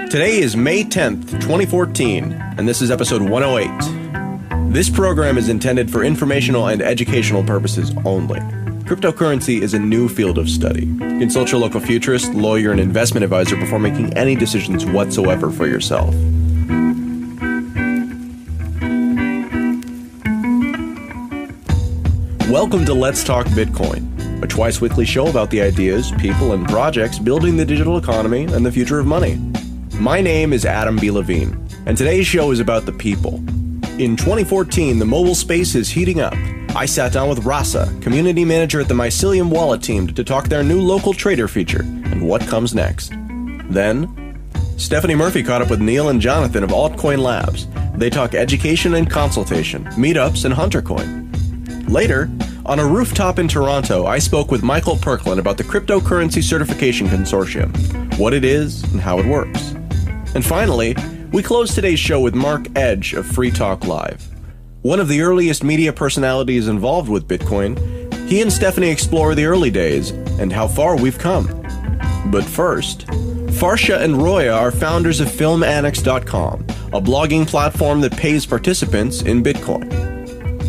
Today is May 10th, 2014, and this is episode 108. This program is intended for informational and educational purposes only. Cryptocurrency is a new field of study. Consult your local futurist, lawyer, and investment advisor before making any decisions whatsoever for yourself. Welcome to Let's Talk Bitcoin, a twice-weekly show about the ideas, people, and projects building the digital economy and the future of money. My name is Adam B. Levine, and today's show is about the people. In 2014, the mobile space is heating up. I sat down with Rasa, community manager at the Mycelium Wallet team, to talk their new local trader feature and what comes next. Then, Stephanie Murphy caught up with Neil and Jonathan of Altcoin Labs. They talk education and consultation, meetups, and HunterCoin. Later, on a rooftop in Toronto, I spoke with Michael Perklin about the Cryptocurrency Certification Consortium, what it is and how it works. And finally, we close today's show with Mark Edge of Free Talk Live. One of the earliest media personalities involved with Bitcoin, he and Stephanie explore the early days and how far we've come. But first, Farsha and Roya are founders of FilmAnnex.com, a blogging platform that pays participants in Bitcoin.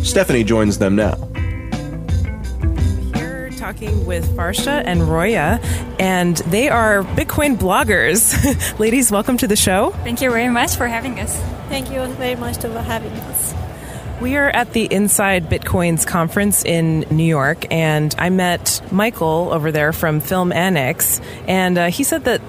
Stephanie joins them now. Talking with Farsha and Roya, and they are Bitcoin bloggers. Ladies, welcome to the show. Thank you very much for having us. Thank you very much for having us. We are at the Inside Bitcoins conference in New York, and I met Michael over there from Film Annex, and he said that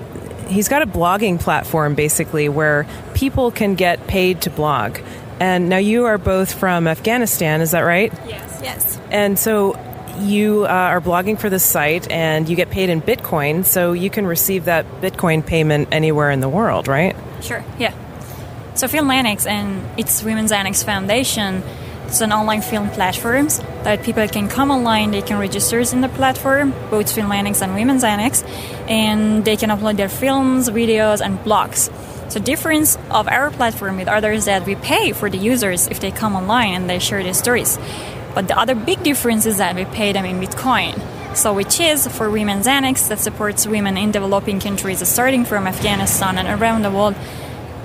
he's got a blogging platform basically where people can get paid to blog. And now you are both from Afghanistan, is that right? Yes. And so you are blogging for the site and you get paid in Bitcoin, so you can receive that Bitcoin payment anywhere in the world, right? Sure, yeah. So Film Annex and its Women's Annex Foundation, it's an online film platform that people can come online, they can register in the platform, both Film Annex and Women's Annex, and they can upload their films, videos, and blogs. So difference of our platform with others is that we pay for the users if they come online and they share their stories. But the other big difference is that we pay them in Bitcoin. So which is for Women's Annex that supports women in developing countries starting from Afghanistan and around the world.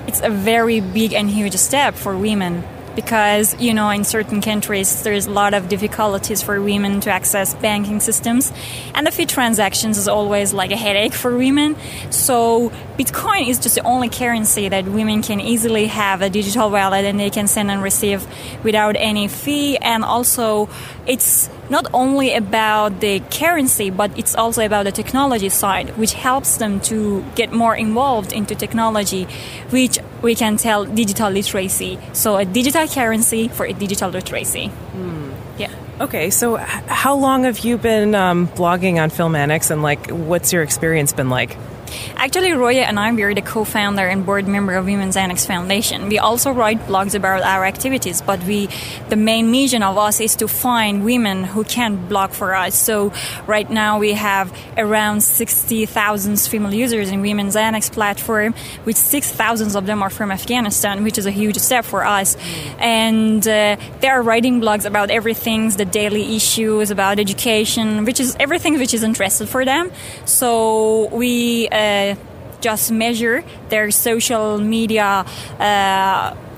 It's a very big and huge step for women because, you know, in certain countries there's a lot of difficulties for women to access banking systems, and the fee transactions is always like a headache for women. So Bitcoin is just the only currency that women can easily have a digital wallet and they can send and receive without any fee. And also it's not only about the currency, but it's also about the technology side, which helps them to get more involved into technology, which we can tell digital literacy. So a digital currency for a digital literacy. Yeah. Okay, so how long have you been blogging on Film Annex, and what's your experience been like? Actually, Roya and I, we are the co-founder and board member of Women's Annex Foundation. We also write blogs about our activities, but the main mission of us is to find women who can blog for us. So right now we have around 60,000 female users in Women's Annex platform, which 6,000 of them are from Afghanistan, which is a huge step for us. And they are writing blogs about everything, the daily issues, about education, which is everything which is interesting for them. So we just measure their social media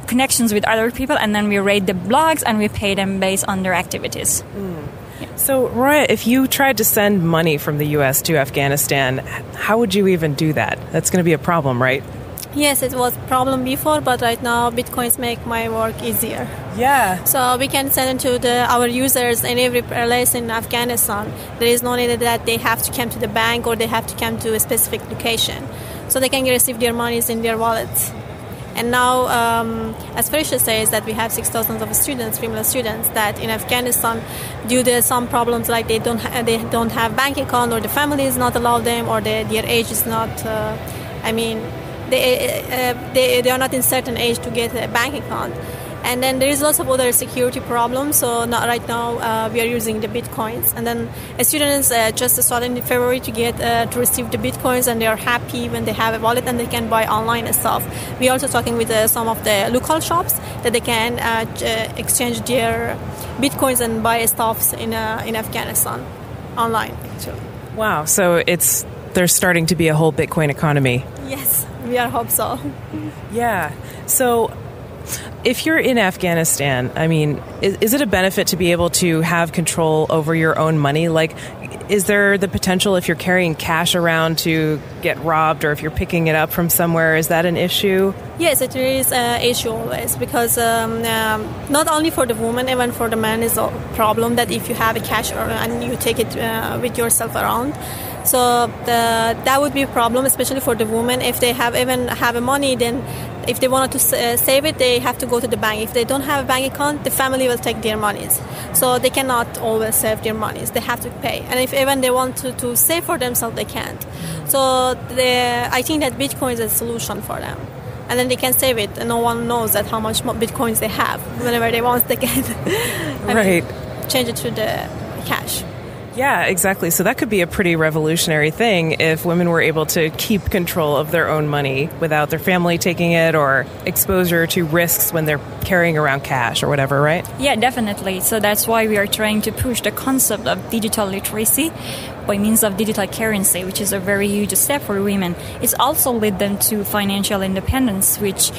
connections with other people, and then we rate the blogs and we pay them based on their activities. Yeah. So, Roya, if you tried to send money from the U.S. to Afghanistan, how would you even do that? That's going to be a problem, right? Yes, it was a problem before, but right now Bitcoins make my work easier. Yeah. So we can send it to our users in every place in Afghanistan. There is no need that they have to come to the bank or they have to come to a specific location. So they can receive their monies in their wallets. And now, as Farsha says, that we have 6,000 of students, female students, that in Afghanistan, due to some problems like they don't have bank account, or the family is not allow them, or their age is not. They are not in certain age to get a bank account. And then there is lots of other security problems. So right now we are using the Bitcoins. And then students just started in February to receive the Bitcoins, and they are happy when they have a wallet and they can buy online and stuff. We are also talking with some of the local shops that they can exchange their Bitcoins and buy stuff in Afghanistan online, actually. Wow. So there's starting to be a whole Bitcoin economy. Yes, we are hope so. Yeah. So if you're in Afghanistan, I mean, is it a benefit to be able to have control over your own money? Like, is there the potential if you're carrying cash around to get robbed, or if you're picking it up from somewhere, is that an issue? Yes, it is an issue always, because not only for the woman, even for the man is a problem that if you have a cash and you take it with yourself around. So that would be a problem, especially for the women. If they have money, then if they wanted to save it, they have to go to the bank. If they don't have a bank account, the family will take their monies. So they cannot always save their monies. They have to pay. And if even they want to save for themselves, they can't. So I think that Bitcoin is a solution for them. And then they can save it, and no one knows that how much Bitcoins they have. Whenever they want, they can change it to the cash. Yeah, exactly. So that could be a pretty revolutionary thing if women were able to keep control of their own money without their family taking it, or exposure to risks when they're carrying around cash or whatever, right? Yeah, definitely. So that's why we are trying to push the concept of digital literacy by means of digital currency, which is a very huge step for women. It's also led them to financial independence, which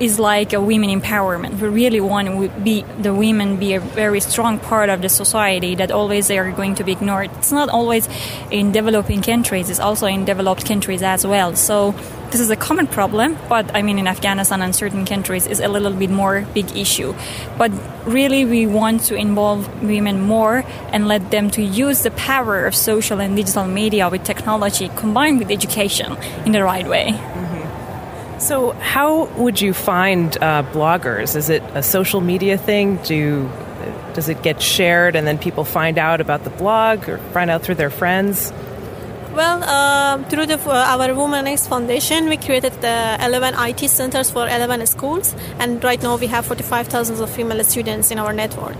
is like a women empowerment. We really want the women be a very strong part of the society that always they are going to be ignored. It's not always in developing countries, it's also in developed countries as well. So this is a common problem, but I mean in Afghanistan and certain countries is a little bit more big issue. But really we want to involve women more and let them to use the power of social and digital media with technology combined with education in the right way. So how would you find bloggers? Is it a social media thing? Does it get shared and then people find out about the blog or find out through their friends? Well, through our WomenX Foundation, we created the 11 IT centers for 11 schools, and right now we have 45,000 of female students in our network.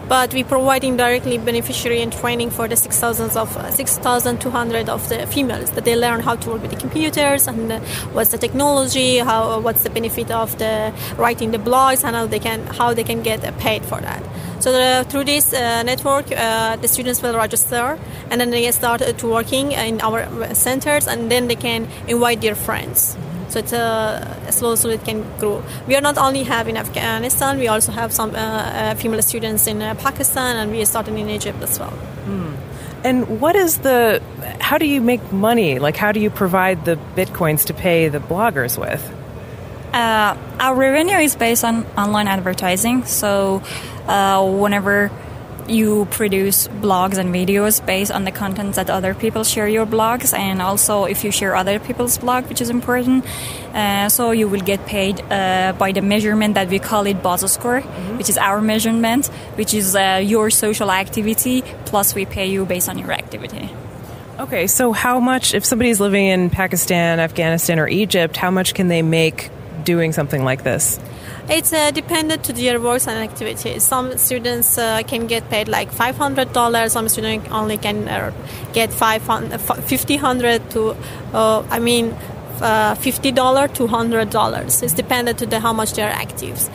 But we're providing directly beneficiary and training for the 6,200 of the females, that they learn how to work with the computers and what's the technology, what's the benefit of the writing the blogs, and how they can get paid for that. So through this network, the students will register, and then they start to working in our centers, and then they can invite their friends. So it's slowly it can grow. We are not only have in Afghanistan, we also have some female students in Pakistan, and we are starting in Egypt as well. And how do you make money? Like, how do you provide the Bitcoins to pay the bloggers with? Our revenue is based on online advertising. So whenever you produce blogs and videos based on the content that other people share your blogs, and also if you share other people's blog, which is important, so you will get paid by the measurement that we call it Buzz Score, which is our measurement, which is your social activity, plus we pay you based on your activity. Okay, so how much, if somebody's living in Pakistan, Afghanistan, or Egypt, how much can they make doing something like this? It's dependent to their works and activities. Some students can get paid like $500. Some students only can get $50 to $50 to $100. It's dependent to how much they are active.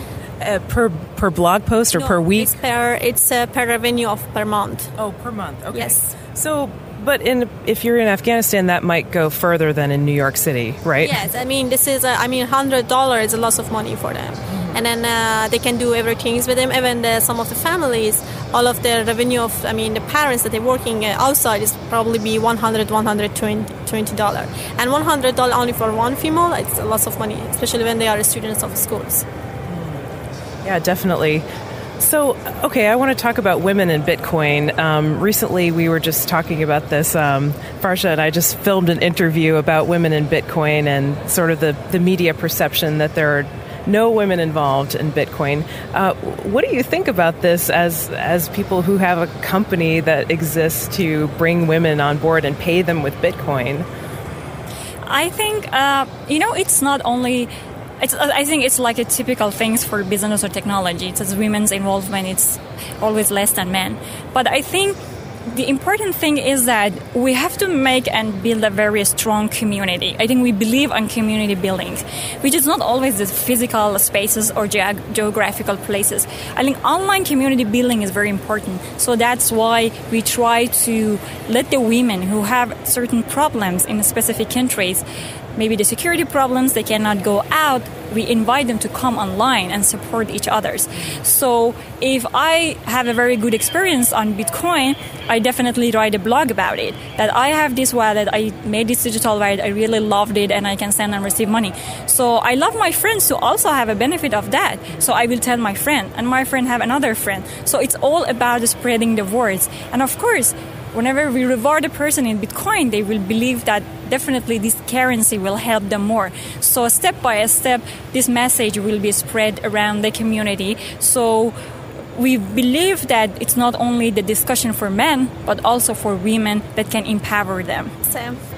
Per blog post or per week? It's per revenue per month. Oh, per month. Okay. Yes. So, but if you're in Afghanistan, that might go further than in New York City, right? Yes. I mean, this is $100 is a lot of money for them. And then they can do everything with them. Even some of the families, all of their revenue of, the parents that they're working outside is probably be $120. And $100 only for one female, it's a lot of money, especially when they are students of schools. Yeah, definitely. So, okay, I want to talk about women in Bitcoin. Recently, we were just talking about this. Farsha and I just filmed an interview about women in Bitcoin and sort of the media perception that there are no women involved in Bitcoin. What do you think about this as people who have a company that exists to bring women on board and pay them with Bitcoin? I think, it's not only... I think it's like a typical things for business or technology. It's as women's involvement, it's always less than men. But I think the important thing is that we have to make and build a very strong community. I think we believe on community building, which is not always the physical spaces or geographical places. I think online community building is very important. So that's why we try to let the women who have certain problems in specific countries, maybe the security problems, they cannot go out, we invite them to come online and support each other. So if I have a very good experience on Bitcoin, I definitely write a blog about it, that I have this wallet, I made this digital wallet, I really loved it, and I can send and receive money. So I love my friends to also have a benefit of that. So I will tell my friend, and my friend have another friend. So it's all about spreading the words. And of course, whenever we reward a person in Bitcoin, they will believe that definitely this currency will help them more. So step by step, this message will be spread around the community. So we believe that it's not only the discussion for men, but also for women that can empower them.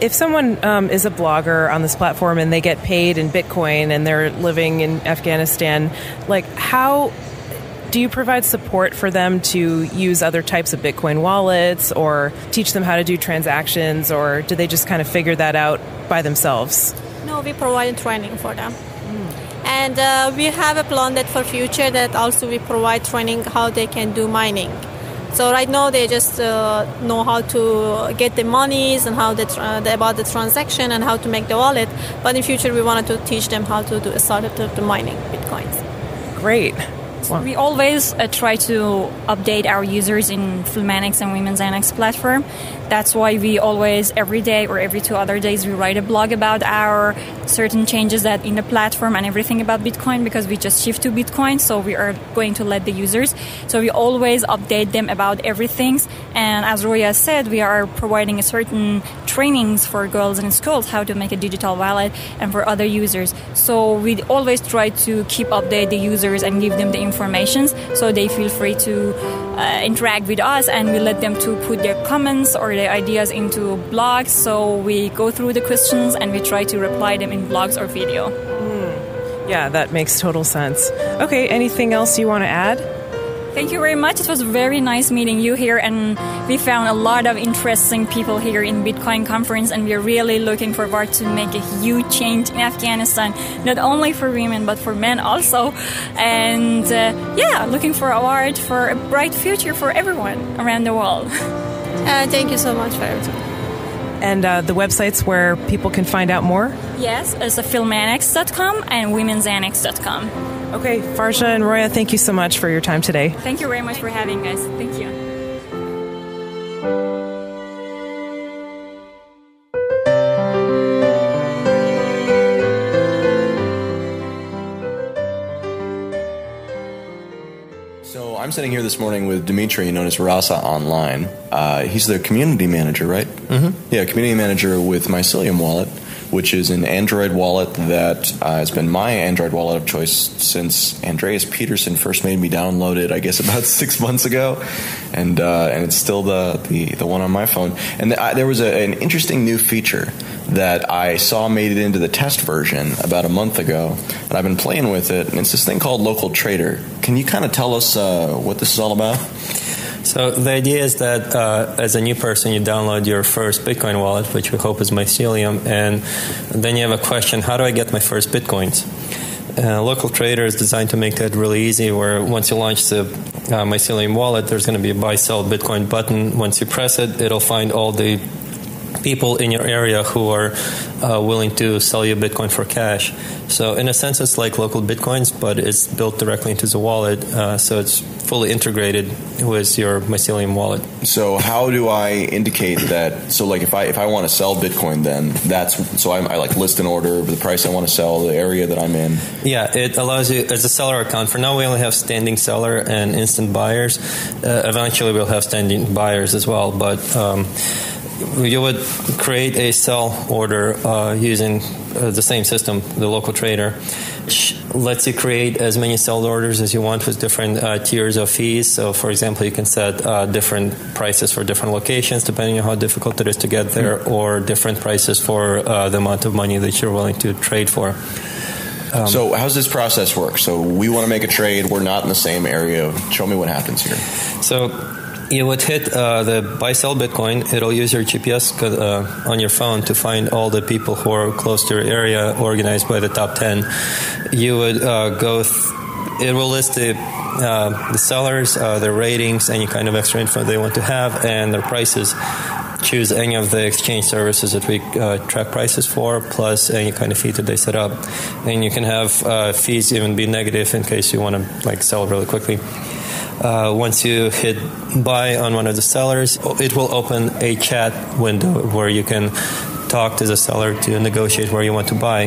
If someone is a blogger on this platform and they get paid in Bitcoin and they're living in Afghanistan, like how do you provide support for them to use other types of Bitcoin wallets or teach them how to do transactions, or do they just kind of figure that out by themselves? No, we provide training for them. And we have a plan that for future that also we provide training how they can do mining. So right now they just know how to get the monies and how about the transaction and how to make the wallet. But in future we wanted to teach them how to start to mining Bitcoins. Great. Wow. We always try to update our users in Filmanix and Women's Annex platform. That's why we always, every day or every 2 other days, we write a blog about our certain changes that in the platform and everything about Bitcoin, because we just shift to Bitcoin, so we are going to let the users. So we always update them about everything. And as Roya said, we are providing a certain trainings for girls in schools how to make a digital wallet and for other users. So we always try to keep update the users and give them the information so they feel free to interact with us, and we let them to put their comments or their ideas into blogs. So we go through the questions and we try to reply them in blogs or video. Yeah, that makes total sense. Okay, anything else you want to add? Thank you very much. It was very nice meeting you here, and we found a lot of interesting people here in Bitcoin conference, and we're really looking forward to make a huge change in Afghanistan, not only for women but for men also. And looking forward for a bright future for everyone around the world. Thank you so much for everything. And the websites where people can find out more? Yes, it's filmanix.com and womensannex.com. Okay, Farja and Roya, thank you so much for your time today. Thank you very much for having us. Thank you. So I'm sitting here this morning with Dimitri, known as Rasa Online. He's the community manager, right? Mm-hmm. Yeah, community manager with Mycelium Wallet, which is an Android wallet that has been my Android wallet of choice since Andreas Peterson first made me download it, I guess about 6 months ago, and it's still the one on my phone. And there was an interesting new feature that I saw made it into the test version about a month ago, and I've been playing with it, and it's this thing called Local Trader. Can you kind of tell us what this is all about? So the idea is that as a new person, you download your first Bitcoin wallet, which we hope is Mycelium, and then you have a question, how do I get my first Bitcoins? Local Trader is designed to make that really easy, where once you launch the Mycelium wallet, there's going to be a buy, sell Bitcoin button. Once you press it, it'll find all the people in your area who are willing to sell you Bitcoin for cash. So in a sense, it's like local Bitcoins, but it's built directly into the wallet, so it's fully integrated with your Mycelium wallet. So how do I indicate that? So like if I want to sell Bitcoin, then I like list an order of the price I want to sell, the area that I'm in. Yeah, it allows you as a seller account. For now, we only have standing seller and instant buyers. Eventually, we'll have standing buyers as well, but you would create a sell order using the same system, the Local Trader, which lets you create as many sell orders as you want with different tiers of fees. So, for example, you can set different prices for different locations depending on how difficult it is to get there, or different prices for the amount of money that you're willing to trade for. So how does this process work? So we want to make a trade. We're not in the same area. Show me what happens here. So You would hit the buy sell Bitcoin. It'll use your GPS on your phone to find all the people who are close to your area, organized by the top 10. You would it will list the sellers, their ratings, any kind of extra info they want to have, and their prices. Choose any of the exchange services that we track prices for, plus any kind of fee that they set up. And you can have fees even be negative in case you want to sell really quickly. Once you hit buy on one of the sellers, it will open a chat window where you can talk to the seller to negotiate where you want to buy.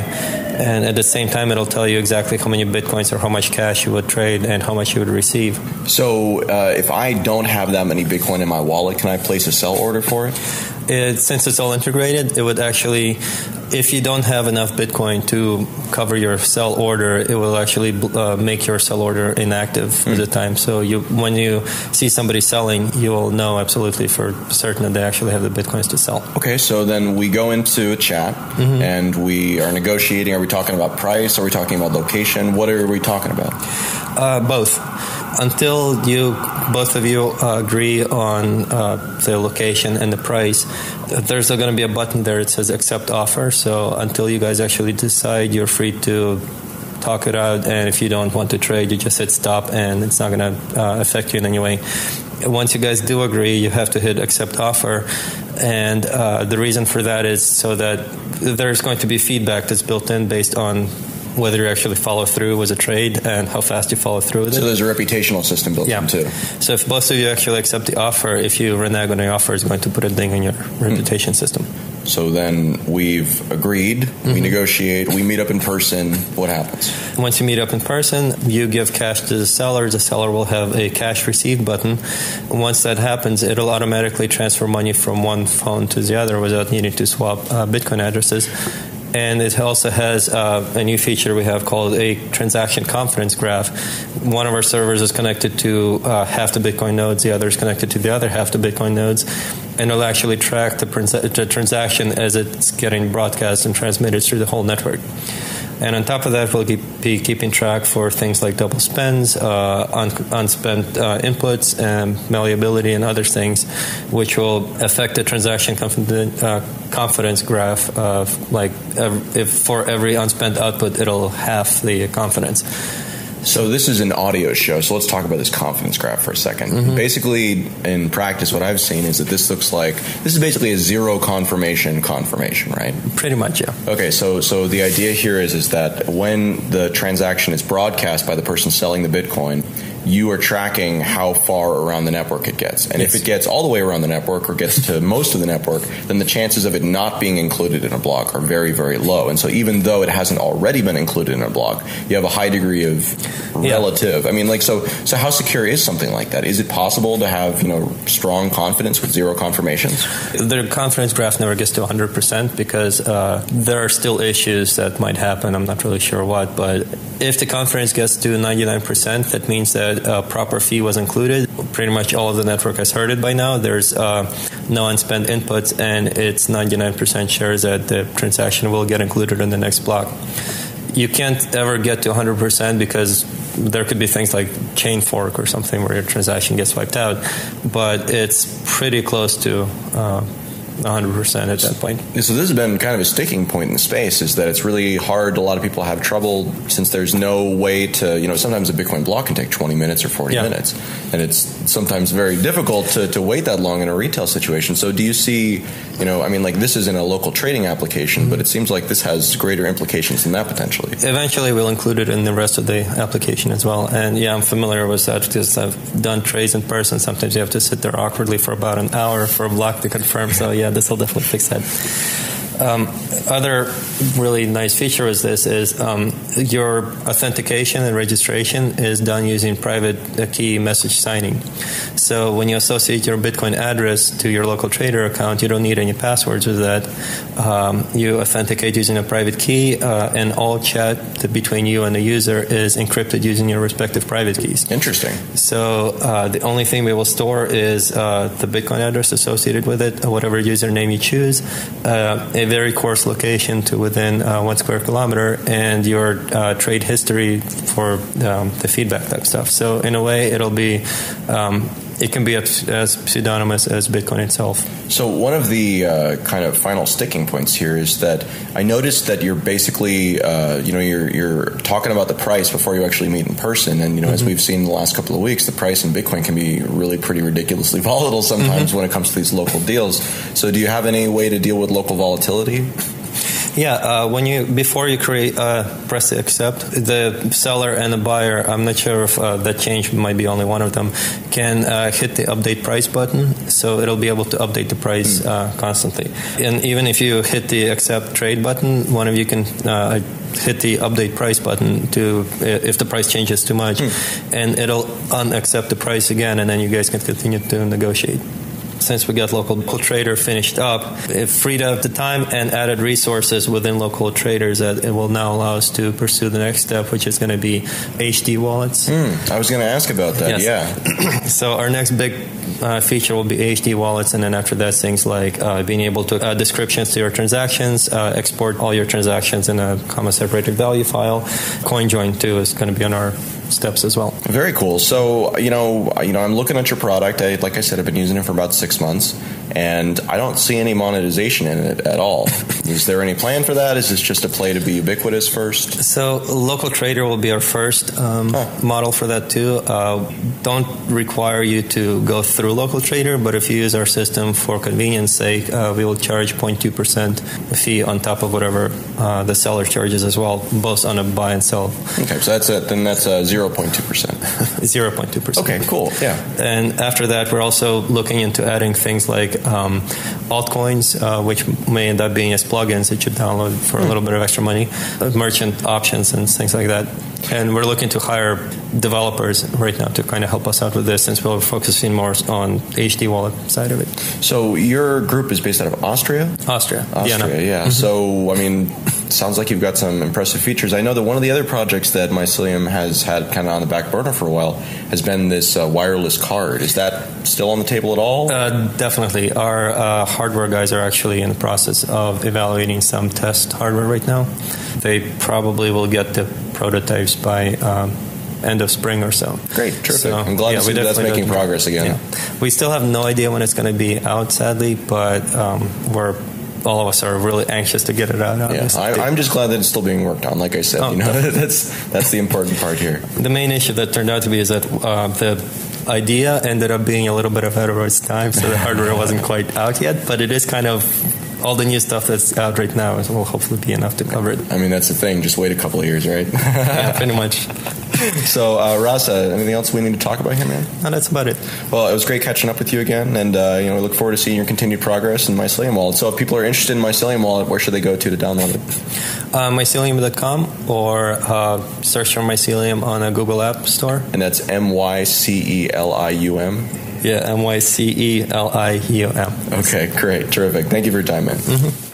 And at the same time, it'll tell you exactly how many Bitcoins or how much cash you would trade and how much you would receive. So if I don't have that many Bitcoin in my wallet, can I place a sell order for it? Since it's all integrated, it would actually, if you don't have enough Bitcoin to cover your sell order, it will actually make your sell order inactive at the time. So when you see somebody selling, you will know absolutely for certain that they actually have the Bitcoins to sell. Okay, so then we go into a chat and we are negotiating. Are we talking about price? Are we talking about location? What are we talking about? Both. Until both of you agree on the location and the price, there's going to be a button there that says accept offer. So until you guys actually decide, you're free to talk it out. And if you don't want to trade, you just hit stop and it's not going to affect you in any way. Once you guys do agree, you have to hit accept offer. And the reason for that is so that there's going to be feedback that's built in based on whether you actually follow through with a trade and how fast you follow through with it. So there's a reputational system built in too. So if both of you actually accept the offer, if you renege on the offer, it's going to put a ding in your reputation system. So then we've agreed, we negotiate, we meet up in person. What happens? Once you meet up in person, you give cash to the seller. The seller will have a cash received button. Once that happens, it'll automatically transfer money from one phone to the other without needing to swap Bitcoin addresses. And it also has a new feature we have called a transaction confidence graph. One of our servers is connected to half the Bitcoin nodes, the other is connected to the other half the Bitcoin nodes, and it'll actually track the transaction as it's getting broadcast and transmitted through the whole network. And on top of that, we'll be keeping track for things like double spends, unspent inputs, and malleability and other things, which will affect the transaction confidence graph of if for every unspent output, it'll halve the confidence. So this is an audio show, so let's talk about this confidence graph for a second. Basically, in practice, what I've seen is that this is basically a zero confirmation, right? Pretty much, yeah. Okay, so the idea here is that when the transaction is broadcast by the person selling the Bitcoin, you are tracking how far around the network it gets. And if it gets all the way around the network or gets to most of the network, then the chances of it not being included in a block are very, very low. And so even though it hasn't already been included in a block, you have a high degree of relative. I mean, so how secure is something like that? Is it possible to have, strong confidence with zero confirmations? The confidence graph never gets to 100% because there are still issues that might happen. I'm not really sure what, but if the confidence gets to 99%, that means that a proper fee was included. Pretty much all of the network has heard it by now. There's no unspent inputs, and it's 99% sure that the transaction will get included in the next block. You can't ever get to 100% because there could be things like chain fork or something where your transaction gets wiped out, but it's pretty close to 100% at that point. So this has been kind of a sticking point in the space, is that it's really hard. A lot of people have trouble since there's no way to, sometimes a Bitcoin block can take 20 minutes or 40 minutes. And it's sometimes very difficult to wait that long in a retail situation. So do you see, this is in a local trading application, but it seems like this has greater implications than that potentially. Eventually we'll include it in the rest of the application as well. And I'm familiar with that because I've done trades in person. Sometimes you have to sit there awkwardly for about an hour for a block to confirm. So this will definitely fix that. Other really nice feature with this is your authentication and registration is done using private key message signing. So when you associate your Bitcoin address to your local trader account, you don't need any passwords with that. You authenticate using a private key, and all chat between you and the user is encrypted using your respective private keys. Interesting. So the only thing we will store is the Bitcoin address associated with it, whatever username you choose, a very coarse location to within 1 square kilometer, and your trade history for the feedback type stuff. So in a way, it'll be it can be as pseudonymous as Bitcoin itself. So one of the kind of final sticking points here is that I noticed that you're basically, you're talking about the price before you actually meet in person. And, as we've seen in the last couple of weeks, the price in Bitcoin can be really pretty ridiculously volatile sometimes when it comes to these local deals. So do you have any way to deal with local volatility? Yeah, before you press the accept, the seller and the buyer, I'm not sure if that change might be only one of them, can hit the update price button, so it'll be able to update the price constantly. And even if you hit the accept trade button, one of you can hit the update price button if the price changes too much, and it'll unaccept the price again, and then you guys can continue to negotiate. Since we got Local Trader finished up, it freed up the time and added resources within Local Traders that it will now allow us to pursue the next step, which is going to be HD wallets. I was going to ask about that, yeah. So our next big feature will be HD wallets, and then after that, things like being able to descriptions to your transactions, export all your transactions in a comma-separated value file. CoinJoin, too, is going to be on our steps as well. Very cool. So, I'm looking at your product. Like I said, I've been using it for about 6 months, and I don't see any monetization in it at all. Is there any plan for that? Is this just a play to be ubiquitous first? So, Local Trader will be our first model for that too. Don't require you to go through Local Trader, but if you use our system for convenience sake, we will charge 0.2% fee on top of whatever the seller charges as well, both on a buy and sell. Okay, so that's it. Then that's 0.2%. 0.2%. Okay, cool. Yeah. And after that, we're also looking into adding things like altcoins, which may end up being as plugins that you download for a little bit of extra money, merchant options and things like that. And we're looking to hire developers right now to kind of help us out with this, since we're focusing more on HD wallet side of it. So your group is based out of Austria? Austria, yeah. Mm-hmm. So, sounds like you've got some impressive features. I know that one of the other projects that Mycelium has had kind of on the back burner for a while has been this wireless card. Is that still on the table at all? Definitely. Our hardware guys are actually in the process of evaluating some test hardware right now. They probably will get the prototypes by end of spring or so. Great, terrific. So, I'm glad to see that's making progress again. Yeah. We still have no idea when it's going to be out, sadly, but all of us are really anxious to get it out. I'm just glad that it's still being worked on. Like I said, that's the important part here. The main issue that turned out to be is that the idea ended up being a little bit ahead of its time, so the hardware wasn't quite out yet, but it is kind of all the new stuff that's out right now will hopefully be enough to cover it. That's the thing. Just wait a couple of years, right? Yeah, pretty much. So, Rasa, anything else we need to talk about here, man? No, that's about it. Well, it was great catching up with you again, and we look forward to seeing your continued progress in Mycelium Wallet. So if people are interested in Mycelium Wallet, where should they go to download it? Mycelium.com, or search for Mycelium on a Google App Store. And that's MyCelium? Yeah, MyCelium. Okay, great. Terrific. Thank you for your time, man. Mm-hmm.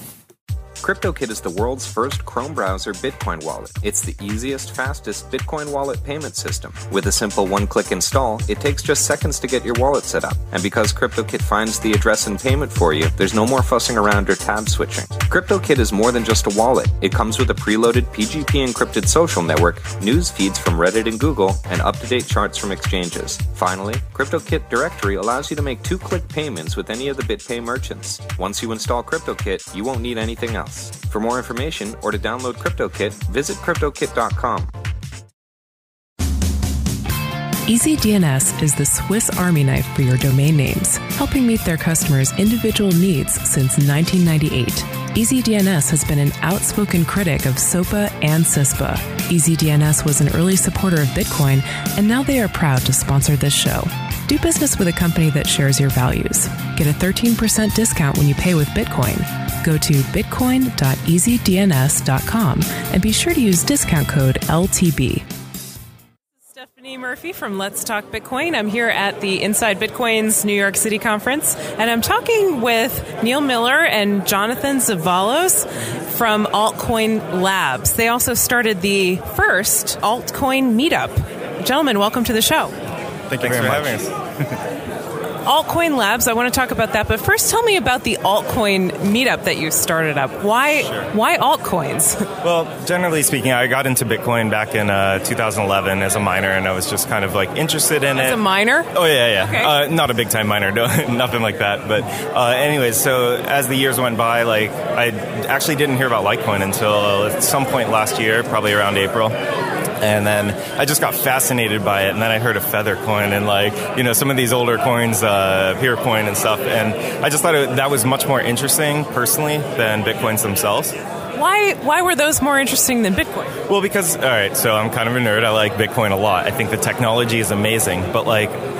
CryptoKit is the world's first Chrome browser Bitcoin wallet. It's the easiest, fastest Bitcoin wallet payment system. With a simple one-click install, it takes just seconds to get your wallet set up. And because CryptoKit finds the address and payment for you, there's no more fussing around or tab switching. CryptoKit is more than just a wallet. It comes with a preloaded PGP encrypted social network, news feeds from Reddit and Google, and up-to-date charts from exchanges. Finally, CryptoKit Directory allows you to make two-click payments with any of the BitPay merchants. Once you install CryptoKit, you won't need anything else. For more information or to download CryptoKit, visit CryptoKit.com. EasyDNS is the Swiss Army knife for your domain names, helping meet their customers' individual needs since 1998. EasyDNS has been an outspoken critic of SOPA and CISPA. EasyDNS was an early supporter of Bitcoin, and now they are proud to sponsor this show. Do business with a company that shares your values. Get a 13% discount when you pay with Bitcoin. Go to bitcoin.easydns.com and be sure to use discount code LTB. Stephanie Murphy from Let's Talk Bitcoin. I'm here at the Inside Bitcoin's New York City conference, and I'm talking with Neil Miller and Jonathan Zavalos from Altcoin Labs. They also started the first altcoin meetup. Gentlemen, welcome to the show. Thanks for having us. Altcoin Labs, I want to talk about that. But first, tell me about the altcoin meetup that you started up. Why altcoins? Well, generally speaking, I got into Bitcoin back in 2011 as a miner, and I was just kind of like interested in it. As a miner? Oh, yeah. Okay. Not a big-time miner, nothing like that. But anyways, so as the years went by, like I actually didn't hear about Litecoin until at some point last year, probably around April. And then I just got fascinated by it. And then I heard of Feathercoin and some of these older coins, Peercoin and stuff. And I just thought that was much more interesting personally than Bitcoins themselves. Why were those more interesting than Bitcoin? Well, because, all right, so I'm kind of a nerd. I like Bitcoin a lot. I think the technology is amazing, but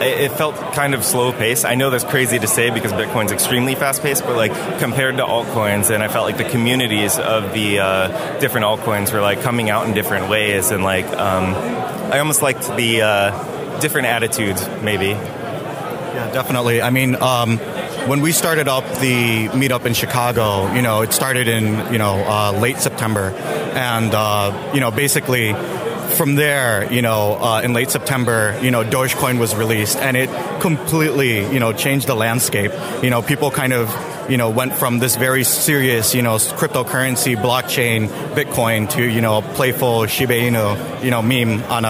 it felt kind of slow paced. I know that's crazy to say because Bitcoin's extremely fast paced, but compared to altcoins, and I felt like the communities of the different altcoins were coming out in different ways, and I almost liked the different attitudes, maybe. Yeah, definitely. I mean, when we started up the meetup in Chicago, it started in, late September. And, basically from there, in late September, Dogecoin was released and it completely, changed the landscape. People kind of, went from this very serious, cryptocurrency, blockchain, Bitcoin to, playful Shiba Inu, meme on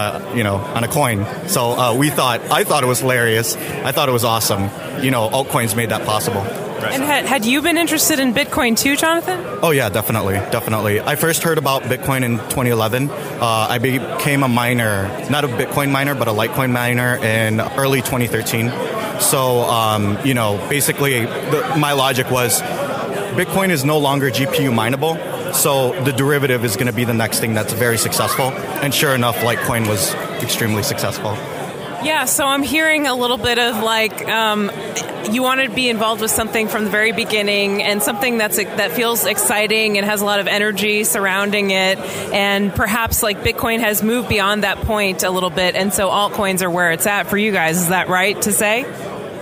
a coin. So I thought it was hilarious. I thought it was awesome. Altcoins made that possible. And had you been interested in Bitcoin too, Jonathan? Oh yeah, definitely. I first heard about Bitcoin in 2011. I became a miner, not a Bitcoin miner, but a Litecoin miner in early 2013. So, basically my logic was Bitcoin is no longer GPU mineable. So the derivative is going to be the next thing that's very successful. And sure enough, Litecoin was extremely successful. Yeah, so I'm hearing a little bit of you want to be involved with something from the very beginning and something that feels exciting and has a lot of energy surrounding it, and perhaps Bitcoin has moved beyond that point a little bit, and so altcoins are where it's at for you guys. Is that right to say?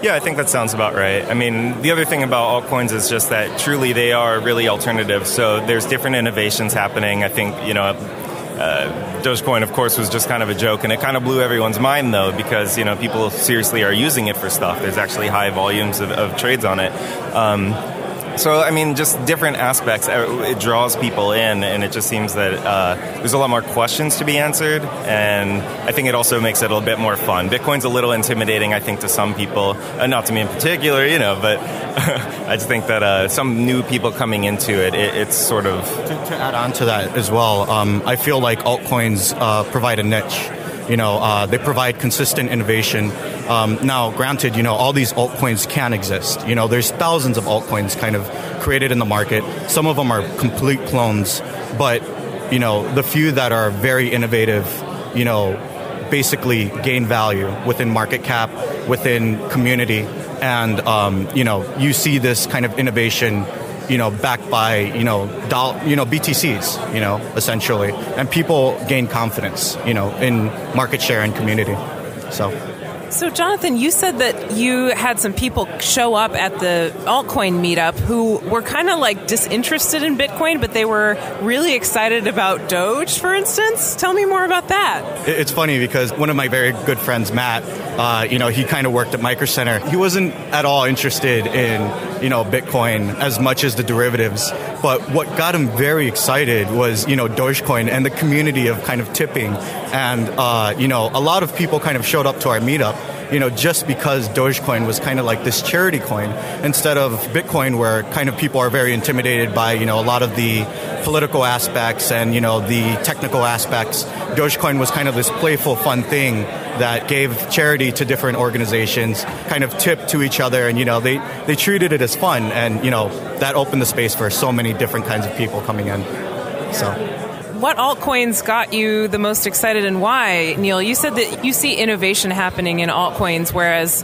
Yeah, I think that sounds about right. I mean, the other thing about altcoins is just that truly they are really alternative. So there's different innovations happening. I think, Dogecoin, of course, was just kind of a joke, and it kind of blew everyone's mind, though, because, people seriously are using it for stuff. There's actually high volumes of trades on it. So, I mean, just different aspects. It draws people in, and it just seems that there's a lot more questions to be answered, and I think it also makes it a little bit more fun. Bitcoin's a little intimidating, I think, to some people, not to me in particular, but I just think that some new people coming into it's sort of... To add on to that as well, I feel like altcoins provide a niche. They provide consistent innovation. Now, granted, all these altcoins can exist. There's thousands of altcoins kind of created in the market. Some of them are complete clones, but, the few that are very innovative, basically gain value within market cap, within community. And, you see this kind of innovation backed by, BTCs, essentially. And people gain confidence, in market share and community. So, Jonathan, you said that you had some people show up at the altcoin meetup who were kind of disinterested in Bitcoin, but they were really excited about Doge, for instance. Tell me more about that. It's funny because one of my very good friends, Matt, he kind of worked at Micro Center. He wasn't at all interested in, Bitcoin as much as the derivatives. But what got him very excited was, Dogecoin and the community of kind of tipping. And, a lot of people kind of showed up to our meetup, just because Dogecoin was kind of like this charity coin instead of Bitcoin, where kind of people are very intimidated by, a lot of the political aspects and, the technical aspects. Dogecoin was kind of this playful, fun thing that gave charity to different organizations, kind of tipped to each other, and, they treated it as fun. And, that opened the space for so many different kinds of people coming in. So... What altcoins got you the most excited and why, Neil? You said that you see innovation happening in altcoins, whereas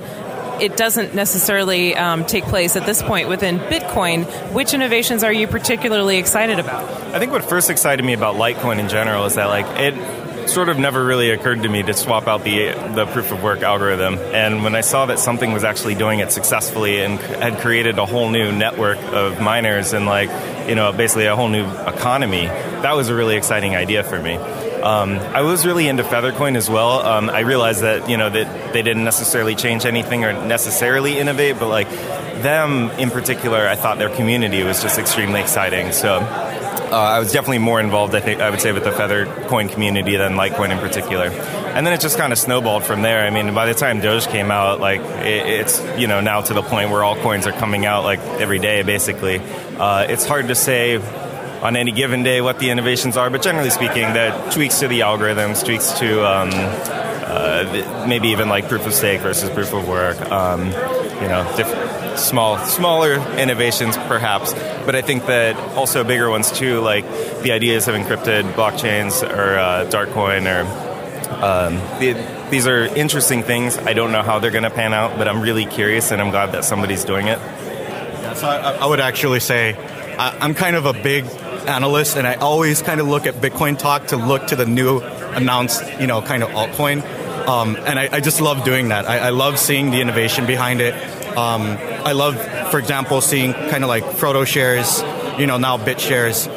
it doesn't necessarily take place at this point within Bitcoin. Which innovations are you particularly excited about? I think what first excited me about Litecoin in general is that it sort of never really occurred to me to swap out the proof of work algorithm. And when I saw that something was actually doing it successfully and had created a whole new network of miners and basically a whole new economy, that was a really exciting idea for me. I was really into Feathercoin as well. I realized that, that they didn't necessarily change anything or necessarily innovate, but like them in particular, I thought their community was just extremely exciting. So I was definitely more involved, I would say, with the Feathercoin community than Litecoin in particular. And then it just kind of snowballed from there. I mean, by the time Doge came out, like it's, now to the point where altcoins are coming out like every day, basically. It's hard to say on any given day what the innovations are, but generally speaking, that tweaks to the algorithms, tweaks to maybe even like proof of stake versus proof of work, different smaller innovations perhaps, but I think that also bigger ones too, like the ideas of encrypted blockchains or Darkcoin these are interesting things. I don't know how they're going to pan out, but I'm really curious and I'm glad that somebody's doing it. Yeah, so I would actually say I'm kind of a big analyst, and I always kind of look at Bitcoin Talk to look to the new announced, kind of altcoin. And I just love doing that. I love seeing the innovation behind it. I love, for example, seeing kind of like Frodo shares, now BitShares,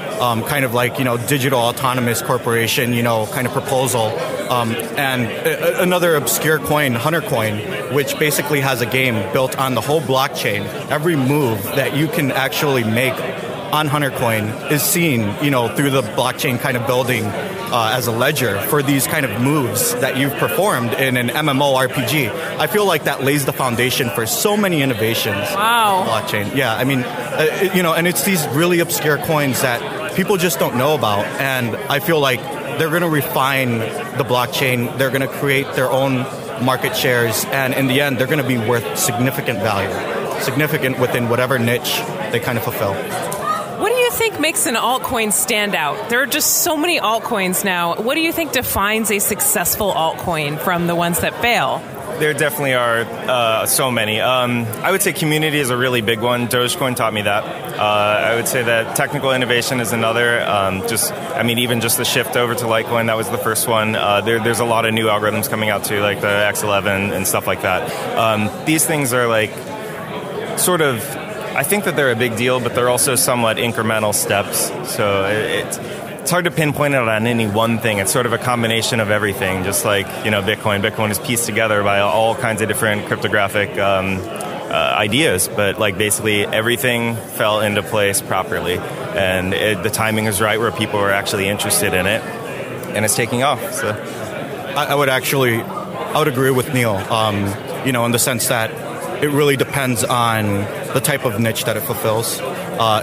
kind of like, digital autonomous corporation, kind of proposal. And another obscure coin, Hunter Coin, which basically has a game built on the whole blockchain. Every move that you can actually make on Hunter Coin is seen, through the blockchain kind of building as a ledger for these kind of moves that you've performed in an MMORPG. I feel like that lays the foundation for so many innovations. Wow. In blockchain. Yeah, I mean, and it's these really obscure coins that people just don't know about. And I feel like they're going to refine the blockchain. They're going to create their own market shares. And in the end, they're going to be worth significant value, significant within whatever niche they kind of fulfill. What do you think makes an altcoin stand out? There are just so many altcoins now. What do you think defines a successful altcoin from the ones that fail? There definitely are so many. I would say community is a really big one. Dogecoin taught me that. I would say that technical innovation is another. Even just the shift over to Litecoin, that was the first one. There's a lot of new algorithms coming out too, like the X11 and stuff like that. These things are like sort of, I think that they're a big deal, but they're also somewhat incremental steps. So it's hard to pinpoint it on any one thing. It's sort of a combination of everything, just like, Bitcoin. Bitcoin is pieced together by all kinds of different cryptographic ideas, but like basically everything fell into place properly. And the timing is right where people are actually interested in it, and it's taking off. So I would agree with Neil, in the sense that it really depends on the type of niche that it fulfills.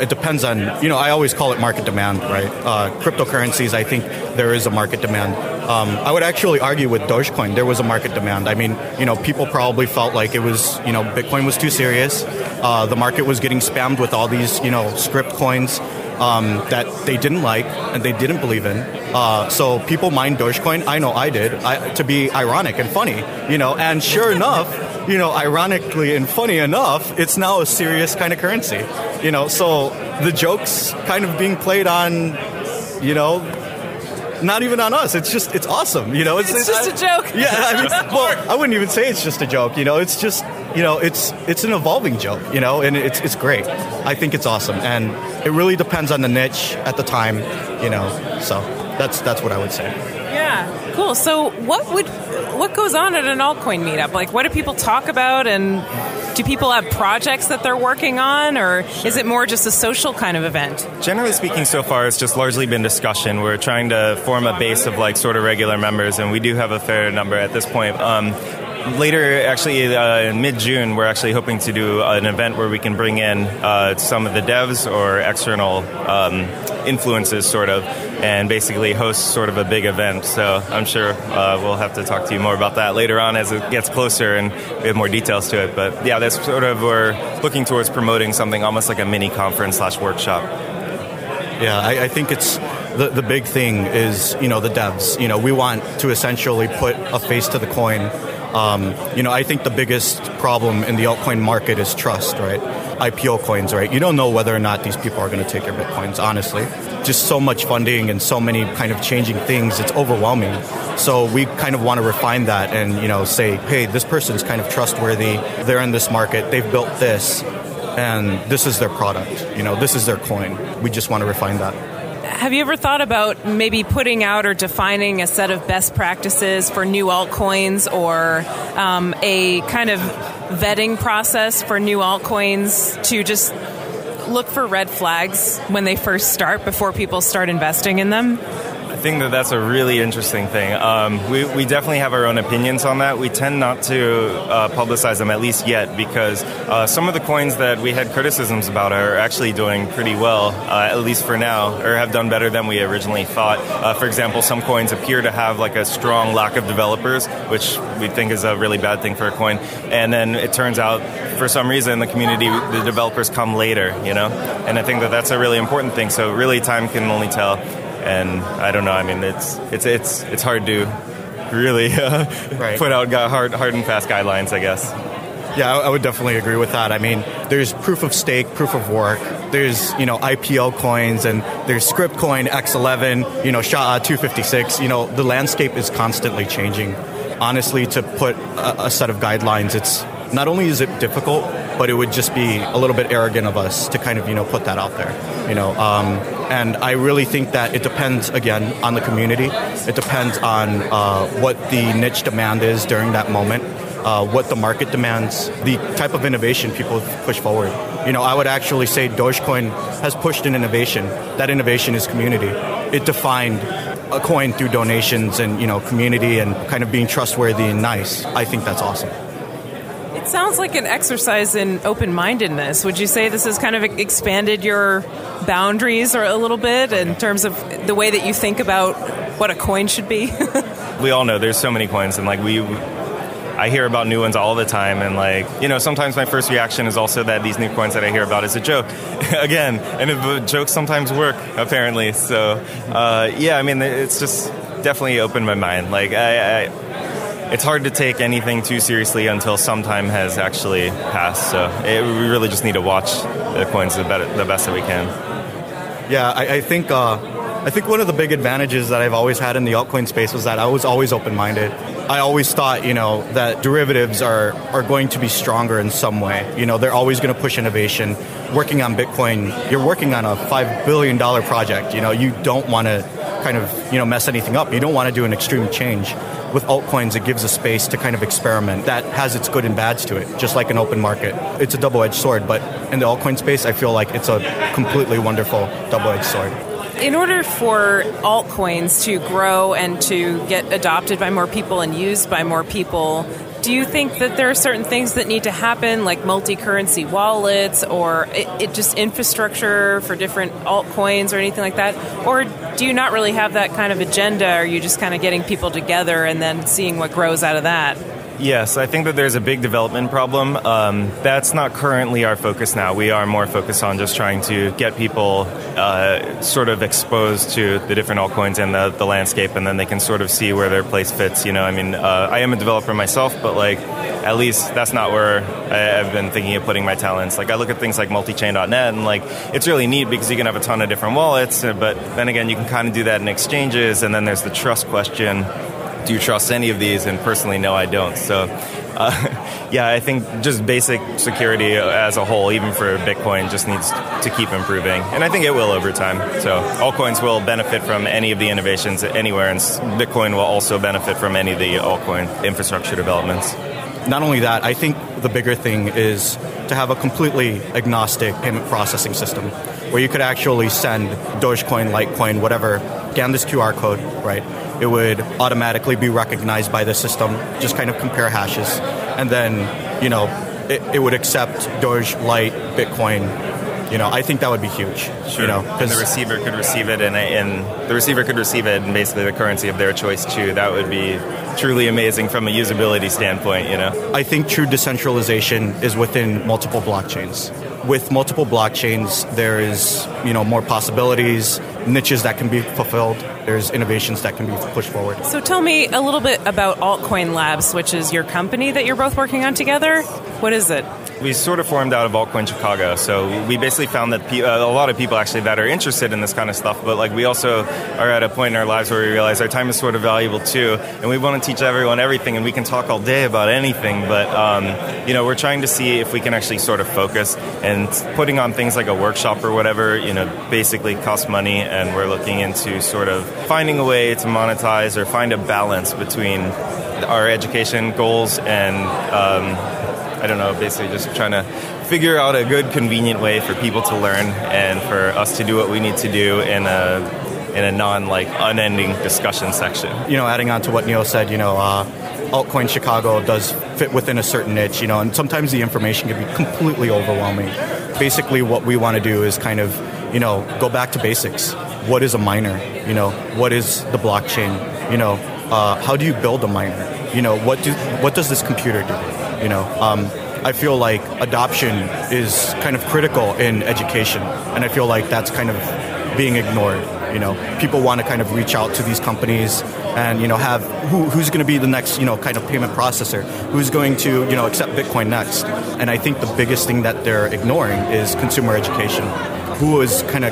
It depends on, I always call it market demand, right? Cryptocurrencies, I think there is a market demand. I would actually argue with Dogecoin, there was a market demand. I mean, people probably felt like it was, Bitcoin was too serious. The market was getting spammed with all these, script coins that they didn't like and they didn't believe in. So people mined Dogecoin. I know I did, to be ironic and funny, and sure enough, ironically and funny enough, it's now a serious kind of currency, so the joke's kind of being played on, not even on us. It's awesome, It's just a joke. Yeah, I wouldn't even say it's just a joke, it's just, it's an evolving joke, and it's great. I think it's awesome, and it really depends on the niche at the time, so that's what I would say. Yeah, cool. So what goes on at an altcoin meetup? Like, what do people talk about, and do people have projects that they're working on, or is it more just a social kind of event? Generally speaking, so far, it's just largely been discussion. We're trying to form a base of like sort of regular members, and we do have a fair number at this point. Later, actually, in mid-June, we're actually hoping to do an event where we can bring in some of the devs or external influences, sort of, and basically host sort of a big event. So I'm sure we'll have to talk to you more about that later on as it gets closer and we have more details to it. But yeah, that's sort of, we're looking towards promoting something almost like a mini conference / workshop. Yeah, I think it's the big thing is, the devs. We want to essentially put a face to the coin. I think the biggest problem in the altcoin market is trust, right? IPO coins, right? You don't know whether or not these people are going to take your Bitcoins, honestly. Just so much funding and so many kind of changing things, it's overwhelming. So we kind of want to refine that and, say, hey, this person's kind of trustworthy. They're in this market. They've built this. And this is their product. This is their coin. We just want to refine that. have you ever thought about maybe putting out or defining a set of best practices for new altcoins, or a kind of vetting process for new altcoins to just look for red flags when they first start before people start investing in them? I think that that's a really interesting thing. We definitely have our own opinions on that. We tend not to publicize them, at least yet, because some of the coins that we had criticisms about are actually doing pretty well, at least for now, or have done better than we originally thought. For example, some coins appear to have like a strong lack of developers, which we think is a really bad thing for a coin. And then it turns out, for some reason, the community, the developers come later, you know? And I think that that's a really important thing. So really, time can only tell. And I don't know. I mean, it's hard to really put out hard and fast guidelines, I guess. Yeah, I would definitely agree with that. I mean, there's proof of stake, proof of work. There's, IPO coins, and there's script coin X11, SHA 256. The landscape is constantly changing. Honestly, to put a set of guidelines, it's not only is it difficult, but it would just be a little bit arrogant of us to kind of, put that out there, And I really think that it depends, again, on the community. It depends on what the niche demand is during that moment, what the market demands, the type of innovation people push forward. I would actually say Dogecoin has pushed an innovation. That innovation is community. It defined a coin through donations and, community and kind of being trustworthy and nice. I think that's awesome. It sounds like an exercise in open-mindedness. Would you say this has kind of expanded your boundaries or a little bit in terms of the way that you think about what a coin should be? We all know there's so many coins, and I hear about new ones all the time, and sometimes my first reaction is also that these new coins that I hear about is a joke. Again, and jokes sometimes work, apparently. So, it's just definitely opened my mind. It's hard to take anything too seriously until some time has actually passed. So we really just need to watch the coins the best that we can. Yeah, I think one of the big advantages that I've always had in the altcoin space was that I was always open-minded. I always thought, that derivatives are going to be stronger in some way. They're always going to push innovation. Working on Bitcoin, you're working on a $5 billion project. You don't want to kind of, mess anything up. You don't want to do an extreme change. With altcoins, it gives a space to kind of experiment that has its good and bads to it, just like an open market. It's a double-edged sword, but in the altcoin space, I feel like it's a completely wonderful double-edged sword. In order for altcoins to grow and to get adopted by more people and used by more people, do you think that there are certain things that need to happen, like multi-currency wallets or just infrastructure for different altcoins or anything like that? Or do you not really have that kind of agenda? Are you just kind of getting people together and then seeing what grows out of that? Yes, I think that there's a big development problem. That's not currently our focus now. We are more focused on just trying to get people sort of exposed to the different altcoins and the landscape, and then they can sort of see where their place fits. I am a developer myself, but at least that's not where I've been thinking of putting my talents. I look at things like multichain.net, and it's really neat because you can have a ton of different wallets, but then again, you can kind of do that in exchanges, and then there's the trust question. Do you trust any of these? And personally, no, I don't. So, I think just basic security as a whole, even for Bitcoin, just needs to keep improving. And I think it will over time. So altcoins will benefit from any of the innovations anywhere, and Bitcoin will also benefit from any of the altcoin infrastructure developments. Not only that, I think the bigger thing is to have a completely agnostic payment processing system where you could actually send Dogecoin, Litecoin, whatever, scan this QR code, right? It would automatically be recognized by the system, just kind of compare hashes. And then, it would accept Doge, Lite, Bitcoin. I think that would be huge. Sure. And the receiver could receive it in basically the currency of their choice too. That would be truly amazing from a usability standpoint, I think true decentralization is within multiple blockchains. With multiple blockchains, there is, more possibilities, niches that can be fulfilled. There's innovations that can be pushed forward. So tell me a little bit about Altcoin Labs, which is your company that you're both working on together. What is it? We sort of formed out of Altcoin Chicago, so we basically found that a lot of people actually that are interested in this kind of stuff, but we also are at a point in our lives where we realize our time is sort of valuable too, and we want to teach everyone everything, and we can talk all day about anything, but we're trying to see if we can actually sort of focus, and putting on things like a workshop or whatever, basically costs money, and we're looking into sort of finding a way to monetize or find a balance between our education goals and, basically just trying to figure out a good, convenient way for people to learn and for us to do what we need to do in a unending discussion section. Adding on to what Neil said, Altcoin Chicago does fit within a certain niche, and sometimes the information can be completely overwhelming. Basically, what we want to do is kind of, go back to basics. What is a miner? What is the blockchain? How do you build a miner? What does this computer do? I feel like adoption is kind of critical in education, and I feel like that's kind of being ignored. People want to kind of reach out to these companies and, have who's going to be the next, kind of payment processor, who's going to, accept Bitcoin next. And I think the biggest thing that they're ignoring is consumer education. Who is kind of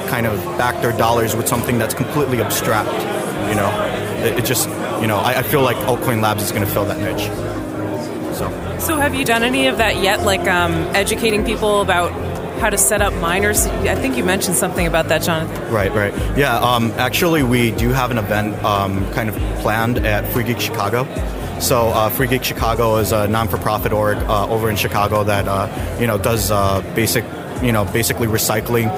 back their dollars with something that's completely abstract, It just, I feel like Altcoin Labs is going to fill that niche. So have you done any of that yet, like educating people about how to set up miners? I think you mentioned something about that, Jonathan. Right. Yeah, actually we do have an event kind of planned at Free Geek Chicago. So Free Geek Chicago is a non-for-profit org over in Chicago that, does basically recycling.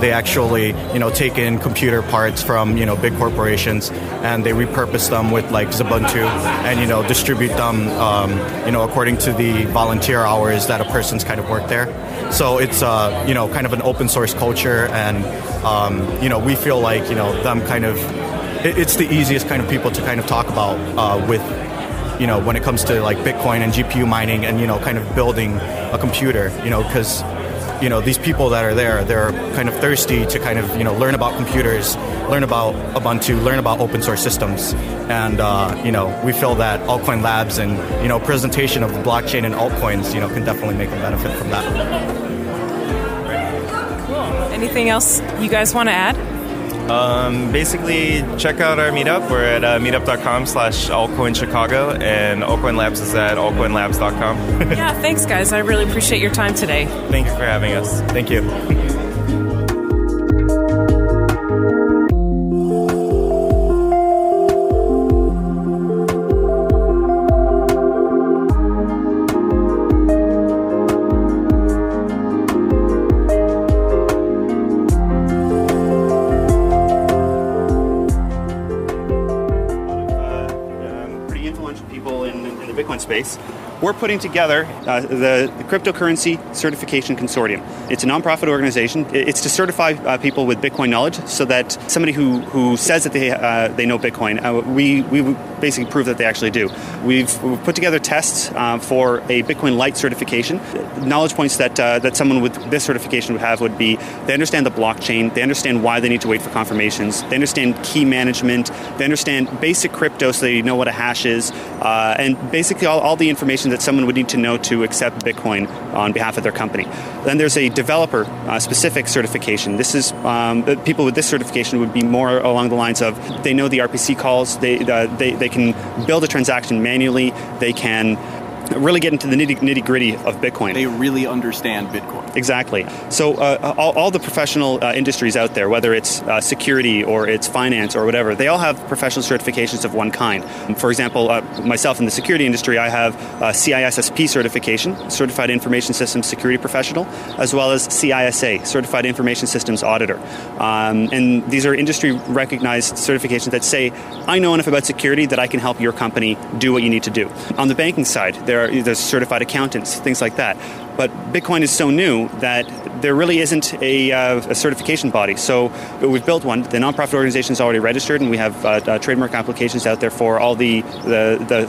They actually, take in computer parts from, big corporations, and they repurpose them with like Ubuntu and, distribute them, according to the volunteer hours that a person's kind of worked there. So it's, kind of an open source culture, and, we feel like, them kind of, it's the easiest kind of people to kind of talk about with, when it comes to like Bitcoin and GPU mining and, kind of building a computer, because these people that are there, they're kind of thirsty to kind of, learn about computers, learn about Ubuntu, learn about open source systems. And, we feel that Altcoin Labs and, presentation of the blockchain and altcoins, can definitely make them benefit from that. Cool. Anything else you guys want to add? Basically, check out our meetup. We're at meetup.com/altcoinchicago, and Altcoin Labs is at altcoinlabs.com. Yeah, thanks, guys. I really appreciate your time today. Thank you for having us. Thank you. Space. We're putting together the Cryptocurrency Certification Consortium. It's a nonprofit organization. It's to certify people with Bitcoin knowledge, so that somebody who says that they know Bitcoin, we basically prove that they actually do. We've put together tests for a Bitcoin Lite certification. Knowledge points that someone with this certification would have would be: they understand the blockchain, they understand why they need to wait for confirmations, they understand key management, they understand basic crypto so they know what a hash is, and basically all the information that someone would need to know to accept Bitcoin on behalf of their company. Then there's a developer specific certification. This is people with this certification would be more along the lines of they know the RPC calls, they can build a transaction manually, they can really get into the nitty-gritty of Bitcoin. They really understand Bitcoin. Exactly. So all the professional industries out there, whether it's security or it's finance or whatever, they all have professional certifications of one kind. For example, myself in the security industry, I have a CISSP certification, Certified Information Systems Security Professional, as well as CISA, Certified Information Systems Auditor. And these are industry-recognized certifications that say, I know enough about security that I can help your company do what you need to do. On the banking side, there's certified accountants, things like that. But Bitcoin is so new that there really isn't a certification body. So we've built one. The nonprofit organization is already registered, and we have trademark applications out there for all the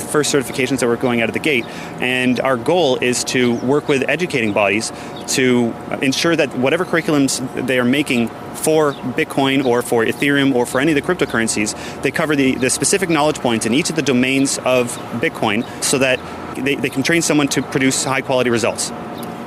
first certifications that we're going out of the gate. And our goal is to work with educating bodies to ensure that whatever curriculums they are making for Bitcoin or for Ethereum or for any of the cryptocurrencies, they cover the specific knowledge points in each of the domains of Bitcoin so that they can train someone to produce high-quality results.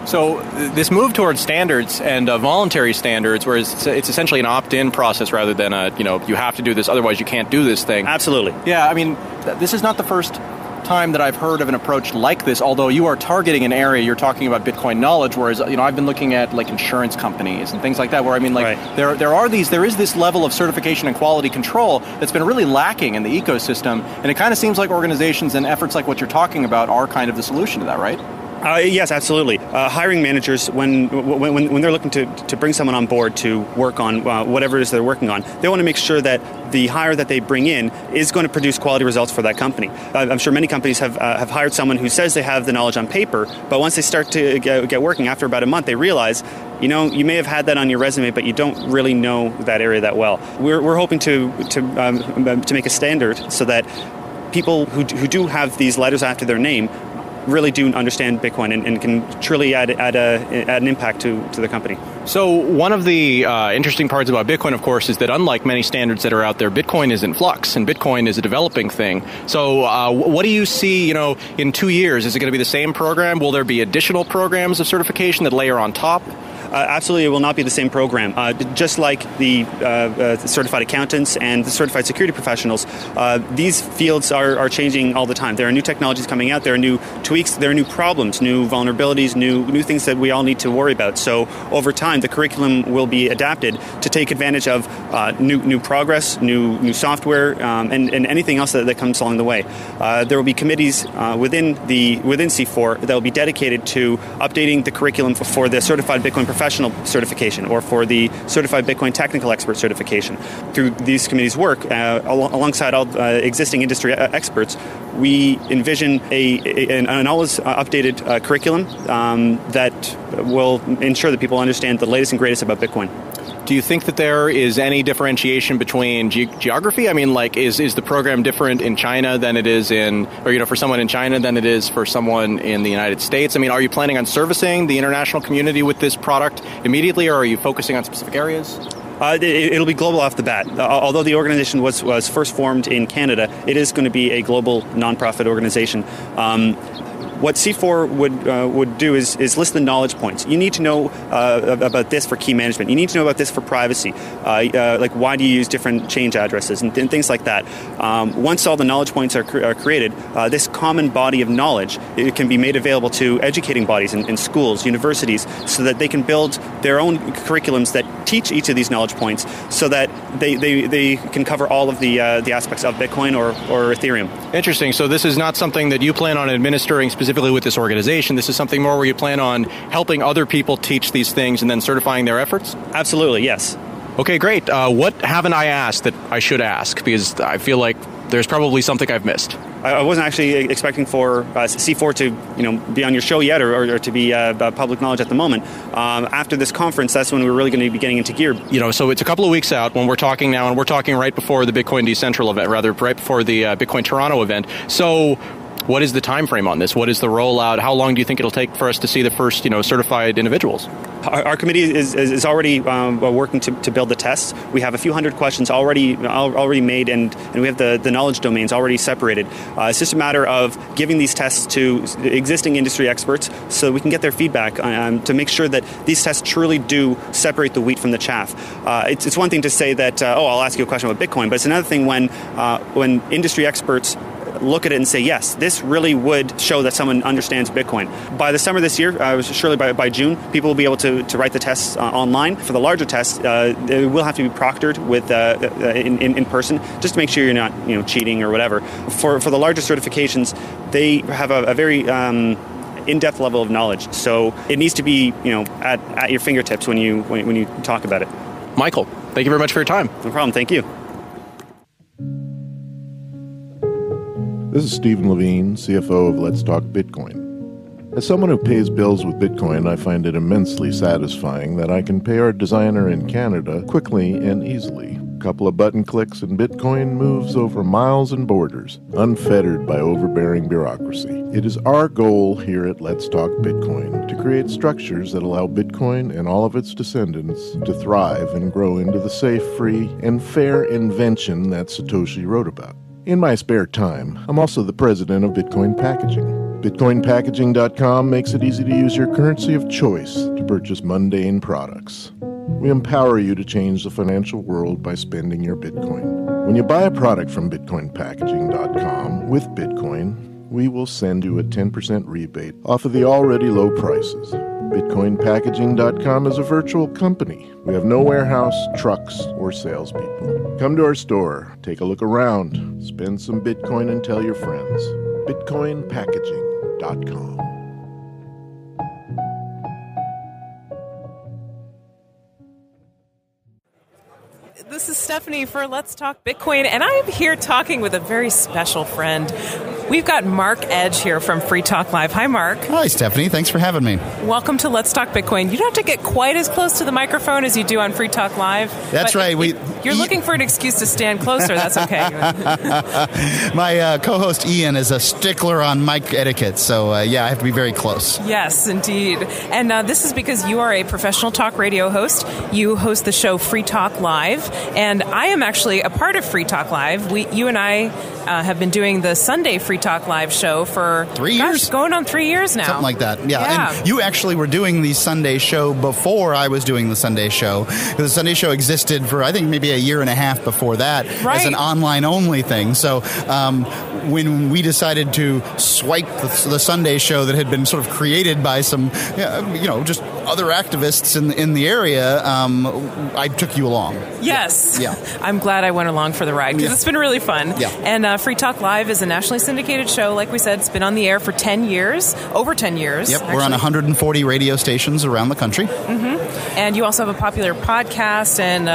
So this move towards standards and voluntary standards, where it's essentially an opt-in process rather than you have to do this, otherwise you can't do this thing. Absolutely. Yeah, I mean, this is not the first time that I've heard of an approach like this, although you are targeting an area, you're talking about Bitcoin knowledge, whereas, I've been looking at like insurance companies and things like that, where there is this level of certification and quality control that's been really lacking in the ecosystem, and it kind of seems like organizations and efforts like what you're talking about are kind of the solution to that, right? Yes, absolutely. Hiring managers, when they're looking to bring someone on board to work on whatever it is they're working on, they want to make sure that the hire that they bring in is going to produce quality results for that company. I'm sure many companies have hired someone who says they have the knowledge on paper, but once they start to get working, after about a month, they realize, you may have had that on your resume, but you don't really know that area that well. We're hoping to make a standard so that people who do have these letters after their name really do understand Bitcoin and can truly add an impact to the company. So one of the interesting parts about Bitcoin, of course, is that unlike many standards that are out there, Bitcoin is in flux, and Bitcoin is a developing thing. So what do you see, in 2 years? Is it going to be the same program? Will there be additional programs of certification that layer on top? Absolutely, it will not be the same program. Just like the certified accountants and the certified security professionals, these fields are changing all the time. There are new technologies coming out. There are new tweaks. There are new problems, new vulnerabilities, new things that we all need to worry about. So over time, the curriculum will be adapted to take advantage of new progress, new software, and anything else that comes along the way. There will be committees within C4 that will be dedicated to updating the curriculum for the certified Bitcoin professional certification or for the certified Bitcoin technical expert certification. Through these committees' work, alongside all existing industry experts, we envision an always updated curriculum that will ensure that people understand the latest and greatest about Bitcoin. Do you think that there is any differentiation between geography? I mean, is the program different in China than it is for someone in China than it is for someone in the United States? I mean, are you planning on servicing the international community with this product immediately, or are you focusing on specific areas? It'll be global off the bat. Although the organization was first formed in Canada, it is going to be a global nonprofit organization. What C4 would do is list the knowledge points. You need to know about this for key management. You need to know about this for privacy. Like why do you use different change addresses and things like that. Once all the knowledge points are created, this common body of knowledge, it can be made available to educating bodies in schools, universities, so that they can build their own curriculums that teach each of these knowledge points so that they can cover all of the aspects of Bitcoin or Ethereum. Interesting. So this is not something that you plan on administering specifically with this organization. This is something more where you plan on helping other people teach these things and then certifying their efforts? Absolutely, yes. Okay, great. What haven't I asked that I should ask? Because I feel like there's probably something I've missed. I wasn't actually expecting for C4 to be on your show yet or to be public knowledge at the moment. After this conference, that's when we're really going to be getting into gear. So it's a couple of weeks out when we're talking now, and we're talking right before the Bitcoin Decentral event, rather right before the Bitcoin Toronto event. So what is the time frame on this? What is the rollout? How long do you think it'll take for us to see the first, certified individuals? Our committee is already working to build the tests. We have a few hundred questions already made, and we have the knowledge domains already separated. It's just a matter of giving these tests to existing industry experts so we can get their feedback to make sure that these tests truly do separate the wheat from the chaff. It's one thing to say that, I'll ask you a question about Bitcoin, but it's another thing when industry experts look at it and say, yes, this really would show that someone understands Bitcoin. By the summer this year, surely by June, people will be able to write the tests online. For the larger tests, they will have to be proctored with in person, just to make sure you're not cheating or whatever. For the larger certifications, they have a very in-depth level of knowledge, so it needs to be at your fingertips when you talk about it. Michael, thank you very much for your time. No problem. Thank you. This is Stephen Levine, CFO of Let's Talk Bitcoin. As someone who pays bills with Bitcoin, I find it immensely satisfying that I can pay our designer in Canada quickly and easily. A couple of button clicks and Bitcoin moves over miles and borders, unfettered by overbearing bureaucracy. It is our goal here at Let's Talk Bitcoin to create structures that allow Bitcoin and all of its descendants to thrive and grow into the safe, free, and fair invention that Satoshi wrote about. In my spare time, I'm also the president of Bitcoin Packaging. BitcoinPackaging.com makes it easy to use your currency of choice to purchase mundane products. We empower you to change the financial world by spending your Bitcoin. When you buy a product from BitcoinPackaging.com with Bitcoin, we will send you a 10% rebate off of the already low prices. BitcoinPackaging.com is a virtual company. We have no warehouse, trucks, or salespeople. Come to our store, take a look around, spend some Bitcoin and tell your friends. BitcoinPackaging.com. This is Stephanie for Let's Talk Bitcoin, and I'm here talking with a very special friend. We've got Mark Edge here from Free Talk Live. Hi, Mark. Hi, Stephanie. Thanks for having me. Welcome to Let's Talk Bitcoin. You don't have to get quite as close to the microphone as you do on Free Talk Live. That's right. You're looking for an excuse to stand closer. That's okay. My co-host Ian is a stickler on mic etiquette, so I have to be very close. Yes, indeed. And this is because you are a professional talk radio host. You host the show Free Talk Live, and I am actually a part of Free Talk Live. You and I have been doing the Sunday Free Talk Live show for 3 years? Going on 3 years now. Something like that. Yeah. And you actually were doing the Sunday show before I was doing the Sunday show. The Sunday show existed for, I think, maybe a year and a half before that as an online-only thing. So when we decided to swipe the Sunday show that had been sort of created by some, just other activists in the area, I took you along. Yes. Yeah. I'm glad I went along for the ride because it's been really fun. Yeah. And Free Talk Live is a nationally syndicated show. Like we said, it's been on the air for 10 years, over 10 years. Yep, actually. We're on 140 radio stations around the country. Mm-hmm. And you also have a popular podcast, and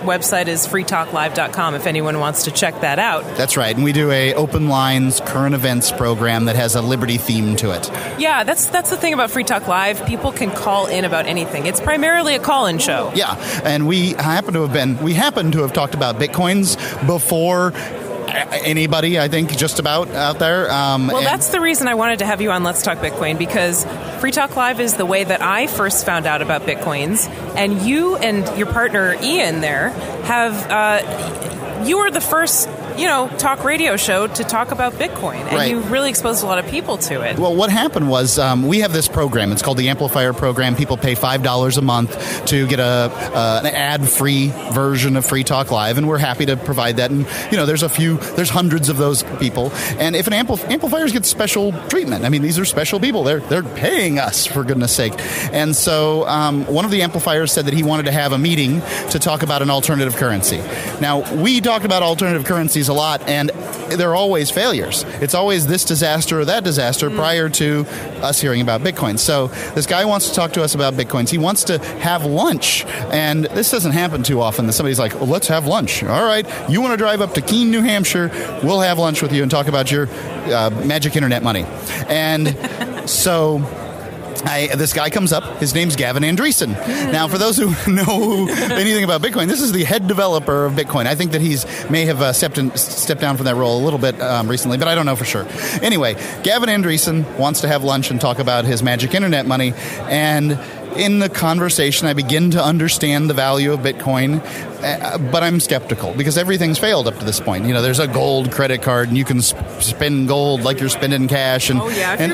website is freetalklive.com if anyone wants to check that out. That's right. And we do a open lines current events program that has a liberty theme to it. Yeah, that's the thing about Free Talk Live. People can call in about anything. It's primarily a call-in show. Yeah, and we happen to have talked about Bitcoins before anybody, I think, just about out there. That's the reason I wanted to have you on Let's Talk Bitcoin, because Free Talk Live is the way that I first found out about Bitcoins, and you and your partner Ian there you were the first talk radio show to talk about Bitcoin, and you really exposed a lot of people to it. Well, what happened was we have this program. It's called the Amplifier Program. People pay $5 a month to get an ad-free version of Free Talk Live, and we're happy to provide that. And there's hundreds of those people. And if an amplifiers get special treatment, I mean, these are special people. They're paying us, for goodness sake. And so one of the amplifiers said that he wanted to have a meeting to talk about an alternative currency. Now, we talked about alternative currencies a lot, and they're always failures. It's always this disaster or that disaster prior to us hearing about Bitcoin. So this guy wants to talk to us about Bitcoins. He wants to have lunch, and this doesn't happen too often that somebody's like, well, let's have lunch. All right, you want to drive up to Keene, New Hampshire, we'll have lunch with you and talk about your magic internet money. And so this guy comes up. His name's Gavin Andresen. Now, for those who know anything about Bitcoin, this is the head developer of Bitcoin. I think that may have stepped down from that role a little bit recently, but I don't know for sure. Anyway, Gavin Andresen wants to have lunch and talk about his magic internet money, and in the conversation, I begin to understand the value of Bitcoin, but I'm skeptical because everything's failed up to this point. There's a gold credit card, and you can spend gold like you're spending cash. And,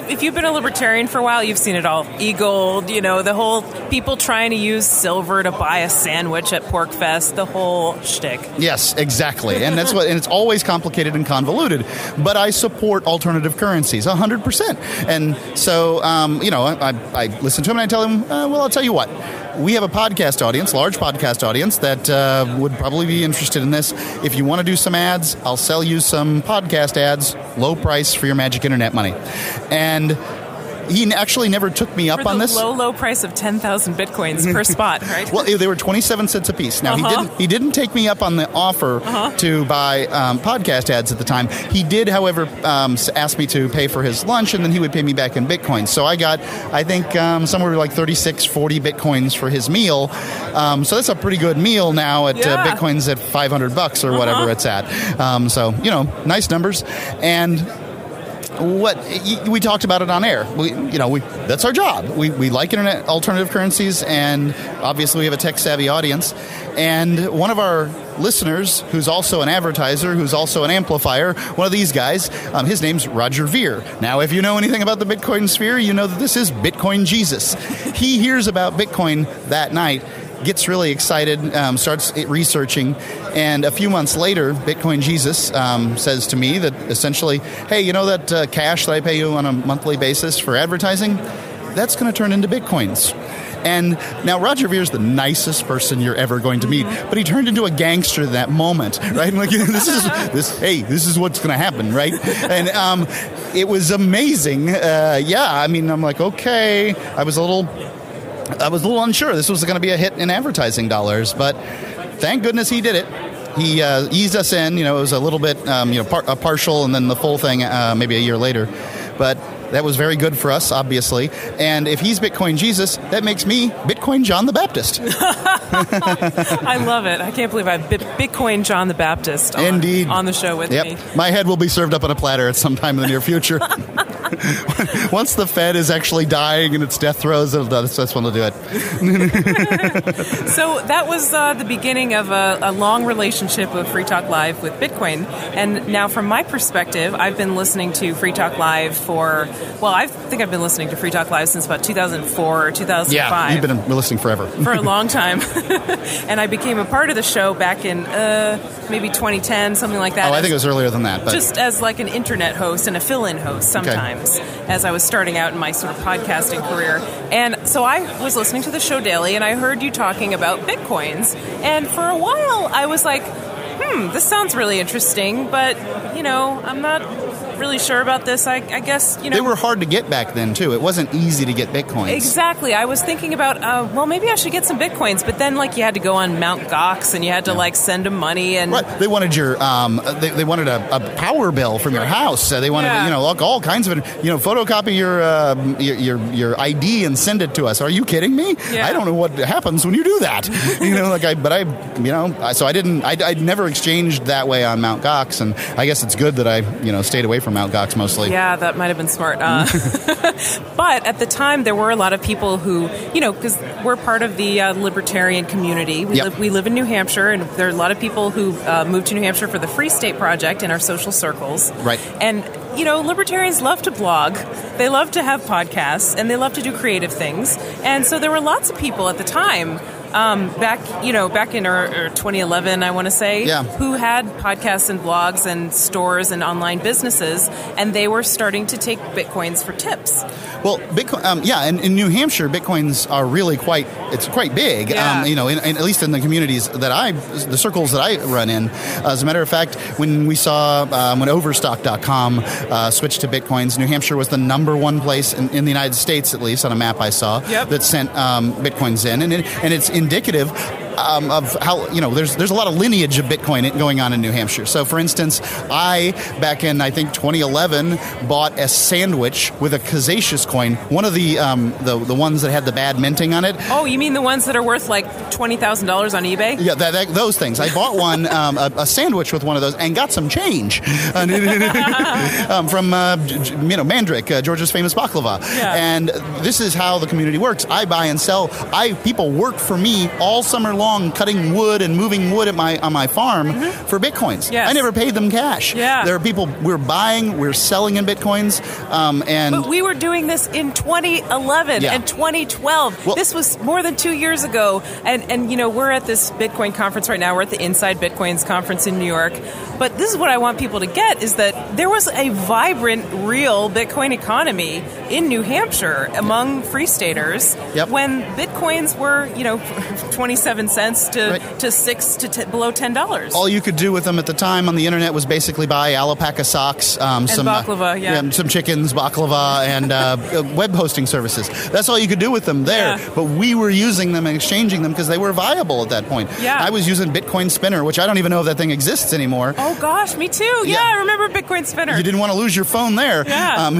if you've been a libertarian for a while, you've seen it all. E-gold, the whole people trying to use silver to buy a sandwich at PorcFest, the whole shtick. Yes, exactly, and and it's always complicated and convoluted. But I support alternative currencies 100%, and so I listen to him and I tell him, well, I'll tell you what. We have a podcast audience, large podcast audience, that would probably be interested in this. If you want to do some ads, I'll sell you some podcast ads, low price for your magic internet money. And he actually never took me up on this. Low price of 10,000 Bitcoins per spot, right? Well, they were 27 cents a piece. Now, he didn't take me up on the offer to buy podcast ads at the time. He did, however, ask me to pay for his lunch, and then he would pay me back in Bitcoin. So I got, I think, somewhere like 36, 40 Bitcoins for his meal. So that's a pretty good meal now at Bitcoin's at $500 or whatever it's at. So, nice numbers. And what we talked about it on air. That's our job. We like internet alternative currencies, and obviously we have a tech savvy audience. And one of our listeners, who's also an advertiser, who's also an amplifier, one of these guys, his name's Roger Ver. Now, if you know anything about the Bitcoin sphere, you know that this is Bitcoin Jesus. He hears about Bitcoin that night, gets really excited, starts researching, And a few months later, Bitcoin Jesus says to me that essentially, hey, you know that cash that I pay you on a monthly basis for advertising? That's going to turn into Bitcoins. And now Roger Ver is the nicest person you're ever going to meet, but he turned into a gangster in that moment, right? Like this is what's going to happen, right? And it was amazing. I mean, I'm like, okay. I was a little unsure this was going to be a hit in advertising dollars, but thank goodness he did it. He eased us in. You know, it was a little bit, a partial, and then the full thing maybe a year later, but. That was very good for us, obviously. And if he's Bitcoin Jesus, that makes me Bitcoin John the Baptist. I love it. I can't believe I have Bitcoin John the Baptist on the show with me. My head will be served up on a platter at some time in the near future. Once the Fed is actually dying in its death throes, that's when they'll do it. So that was the beginning of a long relationship of Free Talk Live with Bitcoin. And now from my perspective, I've been listening to Free Talk Live I think I've been listening to Free Talk Live since about 2004 or 2005. Yeah, you've been listening forever. For a long time. And I became a part of the show back in maybe 2010, something like that. Oh, I think it was earlier than that. But just as like an internet host and a fill-in host sometimes, as I was starting out in my sort of podcasting career. And so I was listening to the show daily, and I heard you talking about Bitcoins. And for a while, I was like, this sounds really interesting, but, I'm not really sure about this. I guess, They were hard to get back then, too. It wasn't easy to get Bitcoins. Exactly. I was thinking about, maybe I should get some Bitcoins, but then, you had to go on Mt. Gox, and you had to, send them money. And right. They wanted your, they wanted a power bill from your house. They wanted, all kinds of it. Photocopy your ID and send it to us. Are you kidding me? Yeah. I don't know what happens when you do that. So I never exchanged that way on Mt. Gox, and I guess it's good that I, stayed away from Mt. Gox mostly. Yeah, that might have been smart. But at the time, there were a lot of people who, because we're part of the libertarian community. We live in New Hampshire, and there are a lot of people who moved to New Hampshire for the Free State Project in our social circles. Right. And, libertarians love to blog. They love to have podcasts, and they love to do creative things. And so there were lots of people at the time back in 2011, I want to say, who had podcasts and blogs and stores and online businesses, and they were starting to take Bitcoins for tips. Well, Bitcoin, and in New Hampshire, Bitcoins are really quite big. Yeah. At least in the communities the circles that I run in. As a matter of fact, when we saw when Overstock.com switched to Bitcoins, New Hampshire was the number one place in the United States, at least on a map I saw, that sent Bitcoins in, and it's indicative of how there's a lot of lineage of Bitcoin going on in New Hampshire. So, for instance, I back in I think 2011 bought a sandwich with a Kazacious coin, one of the ones that had the bad minting on it. Oh, you mean the ones that are worth like $20,000 on eBay? Yeah, those things. I bought one a sandwich with one of those and got some change from Mandrik, Georgia's famous baklava. Yeah. And this is how the community works. I buy and sell. People work for me all summer long, cutting wood and moving wood on my farm for Bitcoins. Yes. I never paid them cash. Yeah. There are people we're selling in Bitcoins. But we were doing this in 2011 and 2012. Well, this was more than 2 years ago. And we're at this Bitcoin conference right now. We're at the Inside Bitcoins conference in New York. But this is what I want people to get, is that there was a vibrant, real Bitcoin economy in New Hampshire among free staters when Bitcoins were, 27 cents to $6 to below $10. All you could do with them at the time on the internet was basically buy alpaca socks, some baklava, some chickens, baklava, and web hosting services. That's all you could do with them there. Yeah. But we were using them and exchanging them because they were viable at that point. Yeah. I was using Bitcoin Spinner, which I don't even know if that thing exists anymore. Oh gosh, me too. Yeah, I remember Bitcoin Spinner. You didn't want to lose your phone there. Yeah.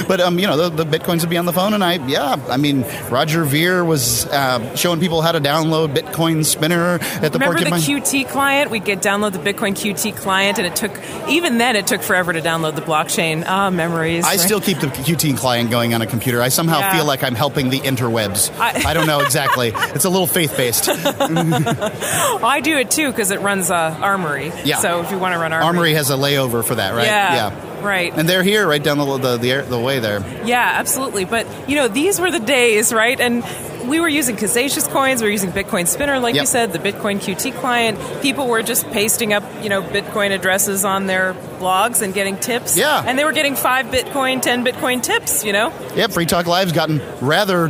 But the Bitcoins would be on the phone, and Roger Ver was showing people how to download Bitcoin Spinner at the Remember Porcupine. the QT client? We'd download the Bitcoin QT client, and it took forever to download the blockchain. Memories. I still keep the QT client going on a computer. I somehow feel like I'm helping the interwebs. I don't know exactly. It's a little faith-based. I do it too because it runs Armory. Yeah. So if you want to run Armory has a layover for that, right? Yeah. Right. And they're here right down the way there. Yeah, absolutely. But, these were the days, right? And we were using Kaseya's coins, we were using Bitcoin Spinner, like you said, the Bitcoin QT client. People were just pasting up, Bitcoin addresses on their blogs and getting tips. Yeah. And they were getting 5 Bitcoin, 10 Bitcoin tips, Yep, Free Talk Live's gotten rather,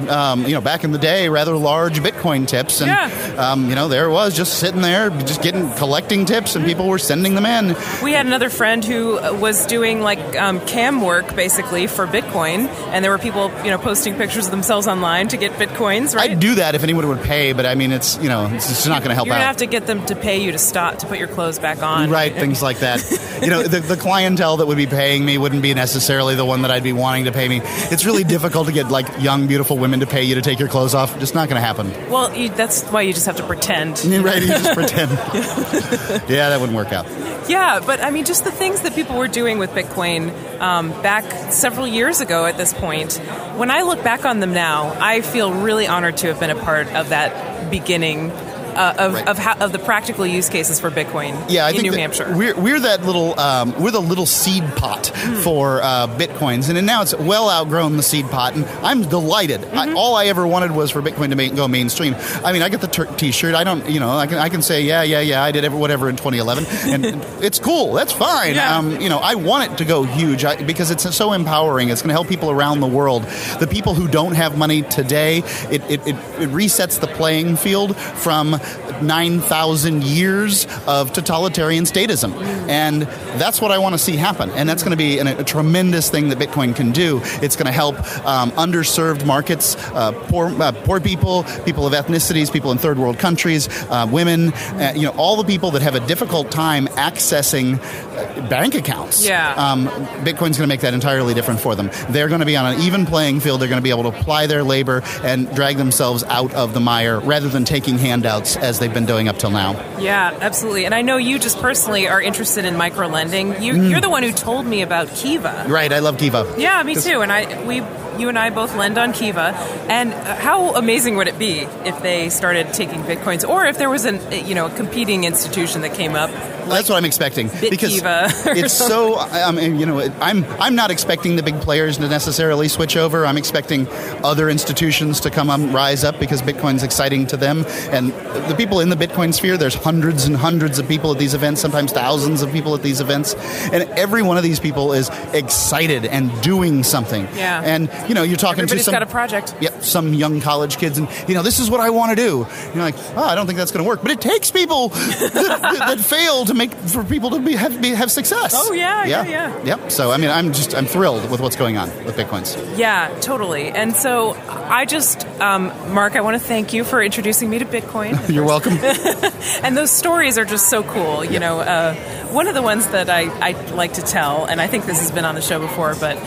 back in the day, rather large Bitcoin tips. And, there it was, just sitting there, just collecting tips, and people were sending them in. We had another friend who was doing, cam work, basically, for Bitcoin, and there were people, posting pictures of themselves online to get Bitcoins, right? I'd do that if anyone would pay, but I mean, it's just not going to help out. You're going to have to get them to pay you to put your clothes back on. Right, things like that. The clientele that would be paying me wouldn't be necessarily the one that I'd be wanting to pay me. It's really difficult to get, young, beautiful women to pay you to take your clothes off. Just not going to happen. Well, that's why you just have to pretend. Right, you just pretend. Yeah, that wouldn't work out. Yeah, but I mean, just the things that people were doing with Bitcoin back several years ago at this point, when I look back on them now, I feel really honored to have been a part of that beginning of the practical use cases for Bitcoin in New Hampshire. We're that little we're the little seed pot for Bitcoins, and now it's well outgrown the seed pot, and I'm delighted. All I ever wanted was for Bitcoin to go mainstream. I mean, I get the T-shirt. I don't, I can say yeah, I did whatever in 2011, and it's cool. That's fine. Yeah. I want it to go huge because it's so empowering. It's going to help people around the world. The people who don't have money today, it resets the playing field from 9,000 years of totalitarian statism. And that's what I want to see happen. And that's going to be a tremendous thing that Bitcoin can do. It's going to help underserved markets, poor people of ethnicities, people in third world countries, women, all the people that have a difficult time accessing bank accounts. Yeah. Bitcoin's going to make that entirely different for them. They're going to be on an even playing field. They're going to be able to apply their labor and drag themselves out of the mire rather than taking handouts as they've been doing up till now. Yeah, absolutely. And I know you just personally are interested in micro-lending. You're the one who told me about Kiva. Right, I love Kiva. Yeah, me too. And you and I both lend on Kiva. And how amazing would it be if they started taking Bitcoins, or if there was a competing institution that came up? That's what I'm expecting. Because it's so, I'm not expecting the big players to necessarily switch over. I'm expecting other institutions to rise up because Bitcoin's exciting to them. And the people in the Bitcoin sphere, there's hundreds and hundreds of people at these events, sometimes thousands of people at these events. And every one of these people is excited and doing something. Yeah. And, you're talking Everybody's to got a project. Yep, some young college kids, and, this is what I want to do. You're like, I don't think that's going to work. But it takes people that fail for people to have success. Oh, yeah. Yep. So, I'm thrilled with what's going on with Bitcoins. Yeah, totally. And so I just, Mark, I want to thank you for introducing me to Bitcoin. You're welcome. And those stories are just so cool. One of the ones that I like to tell, and I think this has been on the show before, but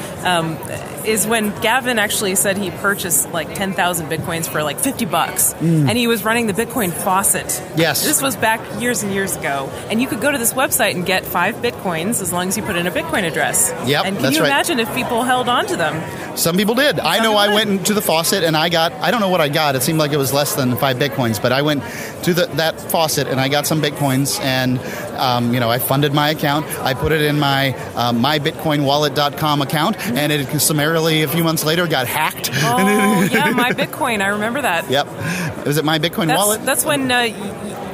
is when Gavin actually said he purchased 10,000 Bitcoins for $50, and he was running the Bitcoin faucet. Yes. This was back years and years ago, and you could go to this website and get 5 Bitcoins as long as you put in a Bitcoin address. Yep, and can you imagine if people held on to them? Some people did. I know I went into the faucet and I don't know what I got. It seemed like it was less than 5 Bitcoins, but I went to that faucet and I got some Bitcoins, and I funded my account. I put it in my mybitcoinwallet.com account, and it summarily a few months later got hacked. Oh, yeah, My Bitcoin. I remember that. Yep. Was it My Bitcoin Wallet? That's when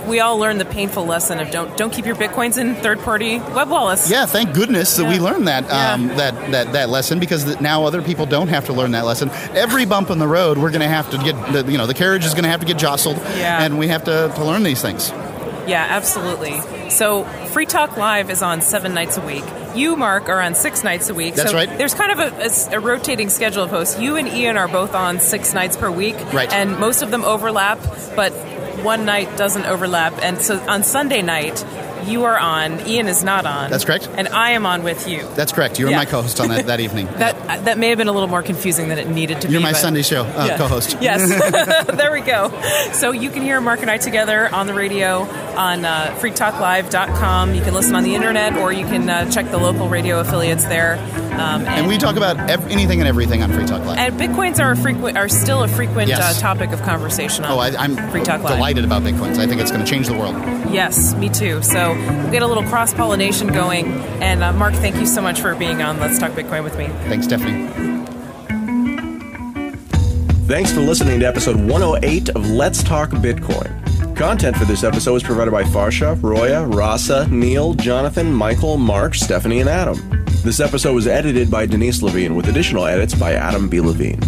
we all learned the painful lesson of don't keep your Bitcoins in third-party web wallets. Yeah, thank goodness that we learned that that lesson, because now other people don't have to learn that lesson. Every bump in the road, we're going to have to get the carriage is going to have to get jostled, and we have to learn these things. Yeah, absolutely. So Free Talk Live is on 7 nights a week. You, Mark, are on 6 nights a week. That's right. There's kind of a rotating schedule of hosts. You and Ian are both on 6 nights per week. Right. And most of them overlap, but one night doesn't overlap. And so on Sunday night, you are on, Ian is not on. That's correct. And I am on with you. That's correct. You were my co-host on that evening. That may have been a little more confusing than it needed to be. You're my Sunday show co-host. Yes. There we go. So you can hear Mark and I together on the radio on freetalklive.com. You can listen on the internet, or you can check the local radio affiliates there. And we talk about anything and everything on Free Talk Live. And Bitcoins are still a frequent topic of conversation on I'm Free Talk Live. Delighted about Bitcoins. I think it's going to change the world. Yes, me too. So we'll get a little cross-pollination going. And Mark, thank you so much for being on Let's Talk Bitcoin with me. Thanks, Stephanie. Thanks for listening to episode 108 of Let's Talk Bitcoin. Content for this episode was provided by Farsha, Roya, Rasa, Neil, Jonathan, Michael, Mark, Stephanie, and Adam. This episode was edited by Denise Levine with additional edits by Adam B. Levine.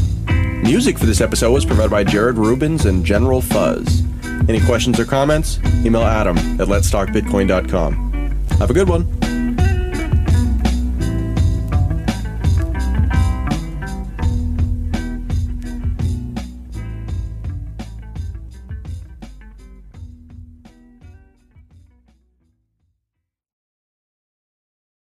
Music for this episode was provided by Jared Rubens and General Fuzz. Any questions or comments? Email Adam at letstalkbitcoin.com. Have a good one.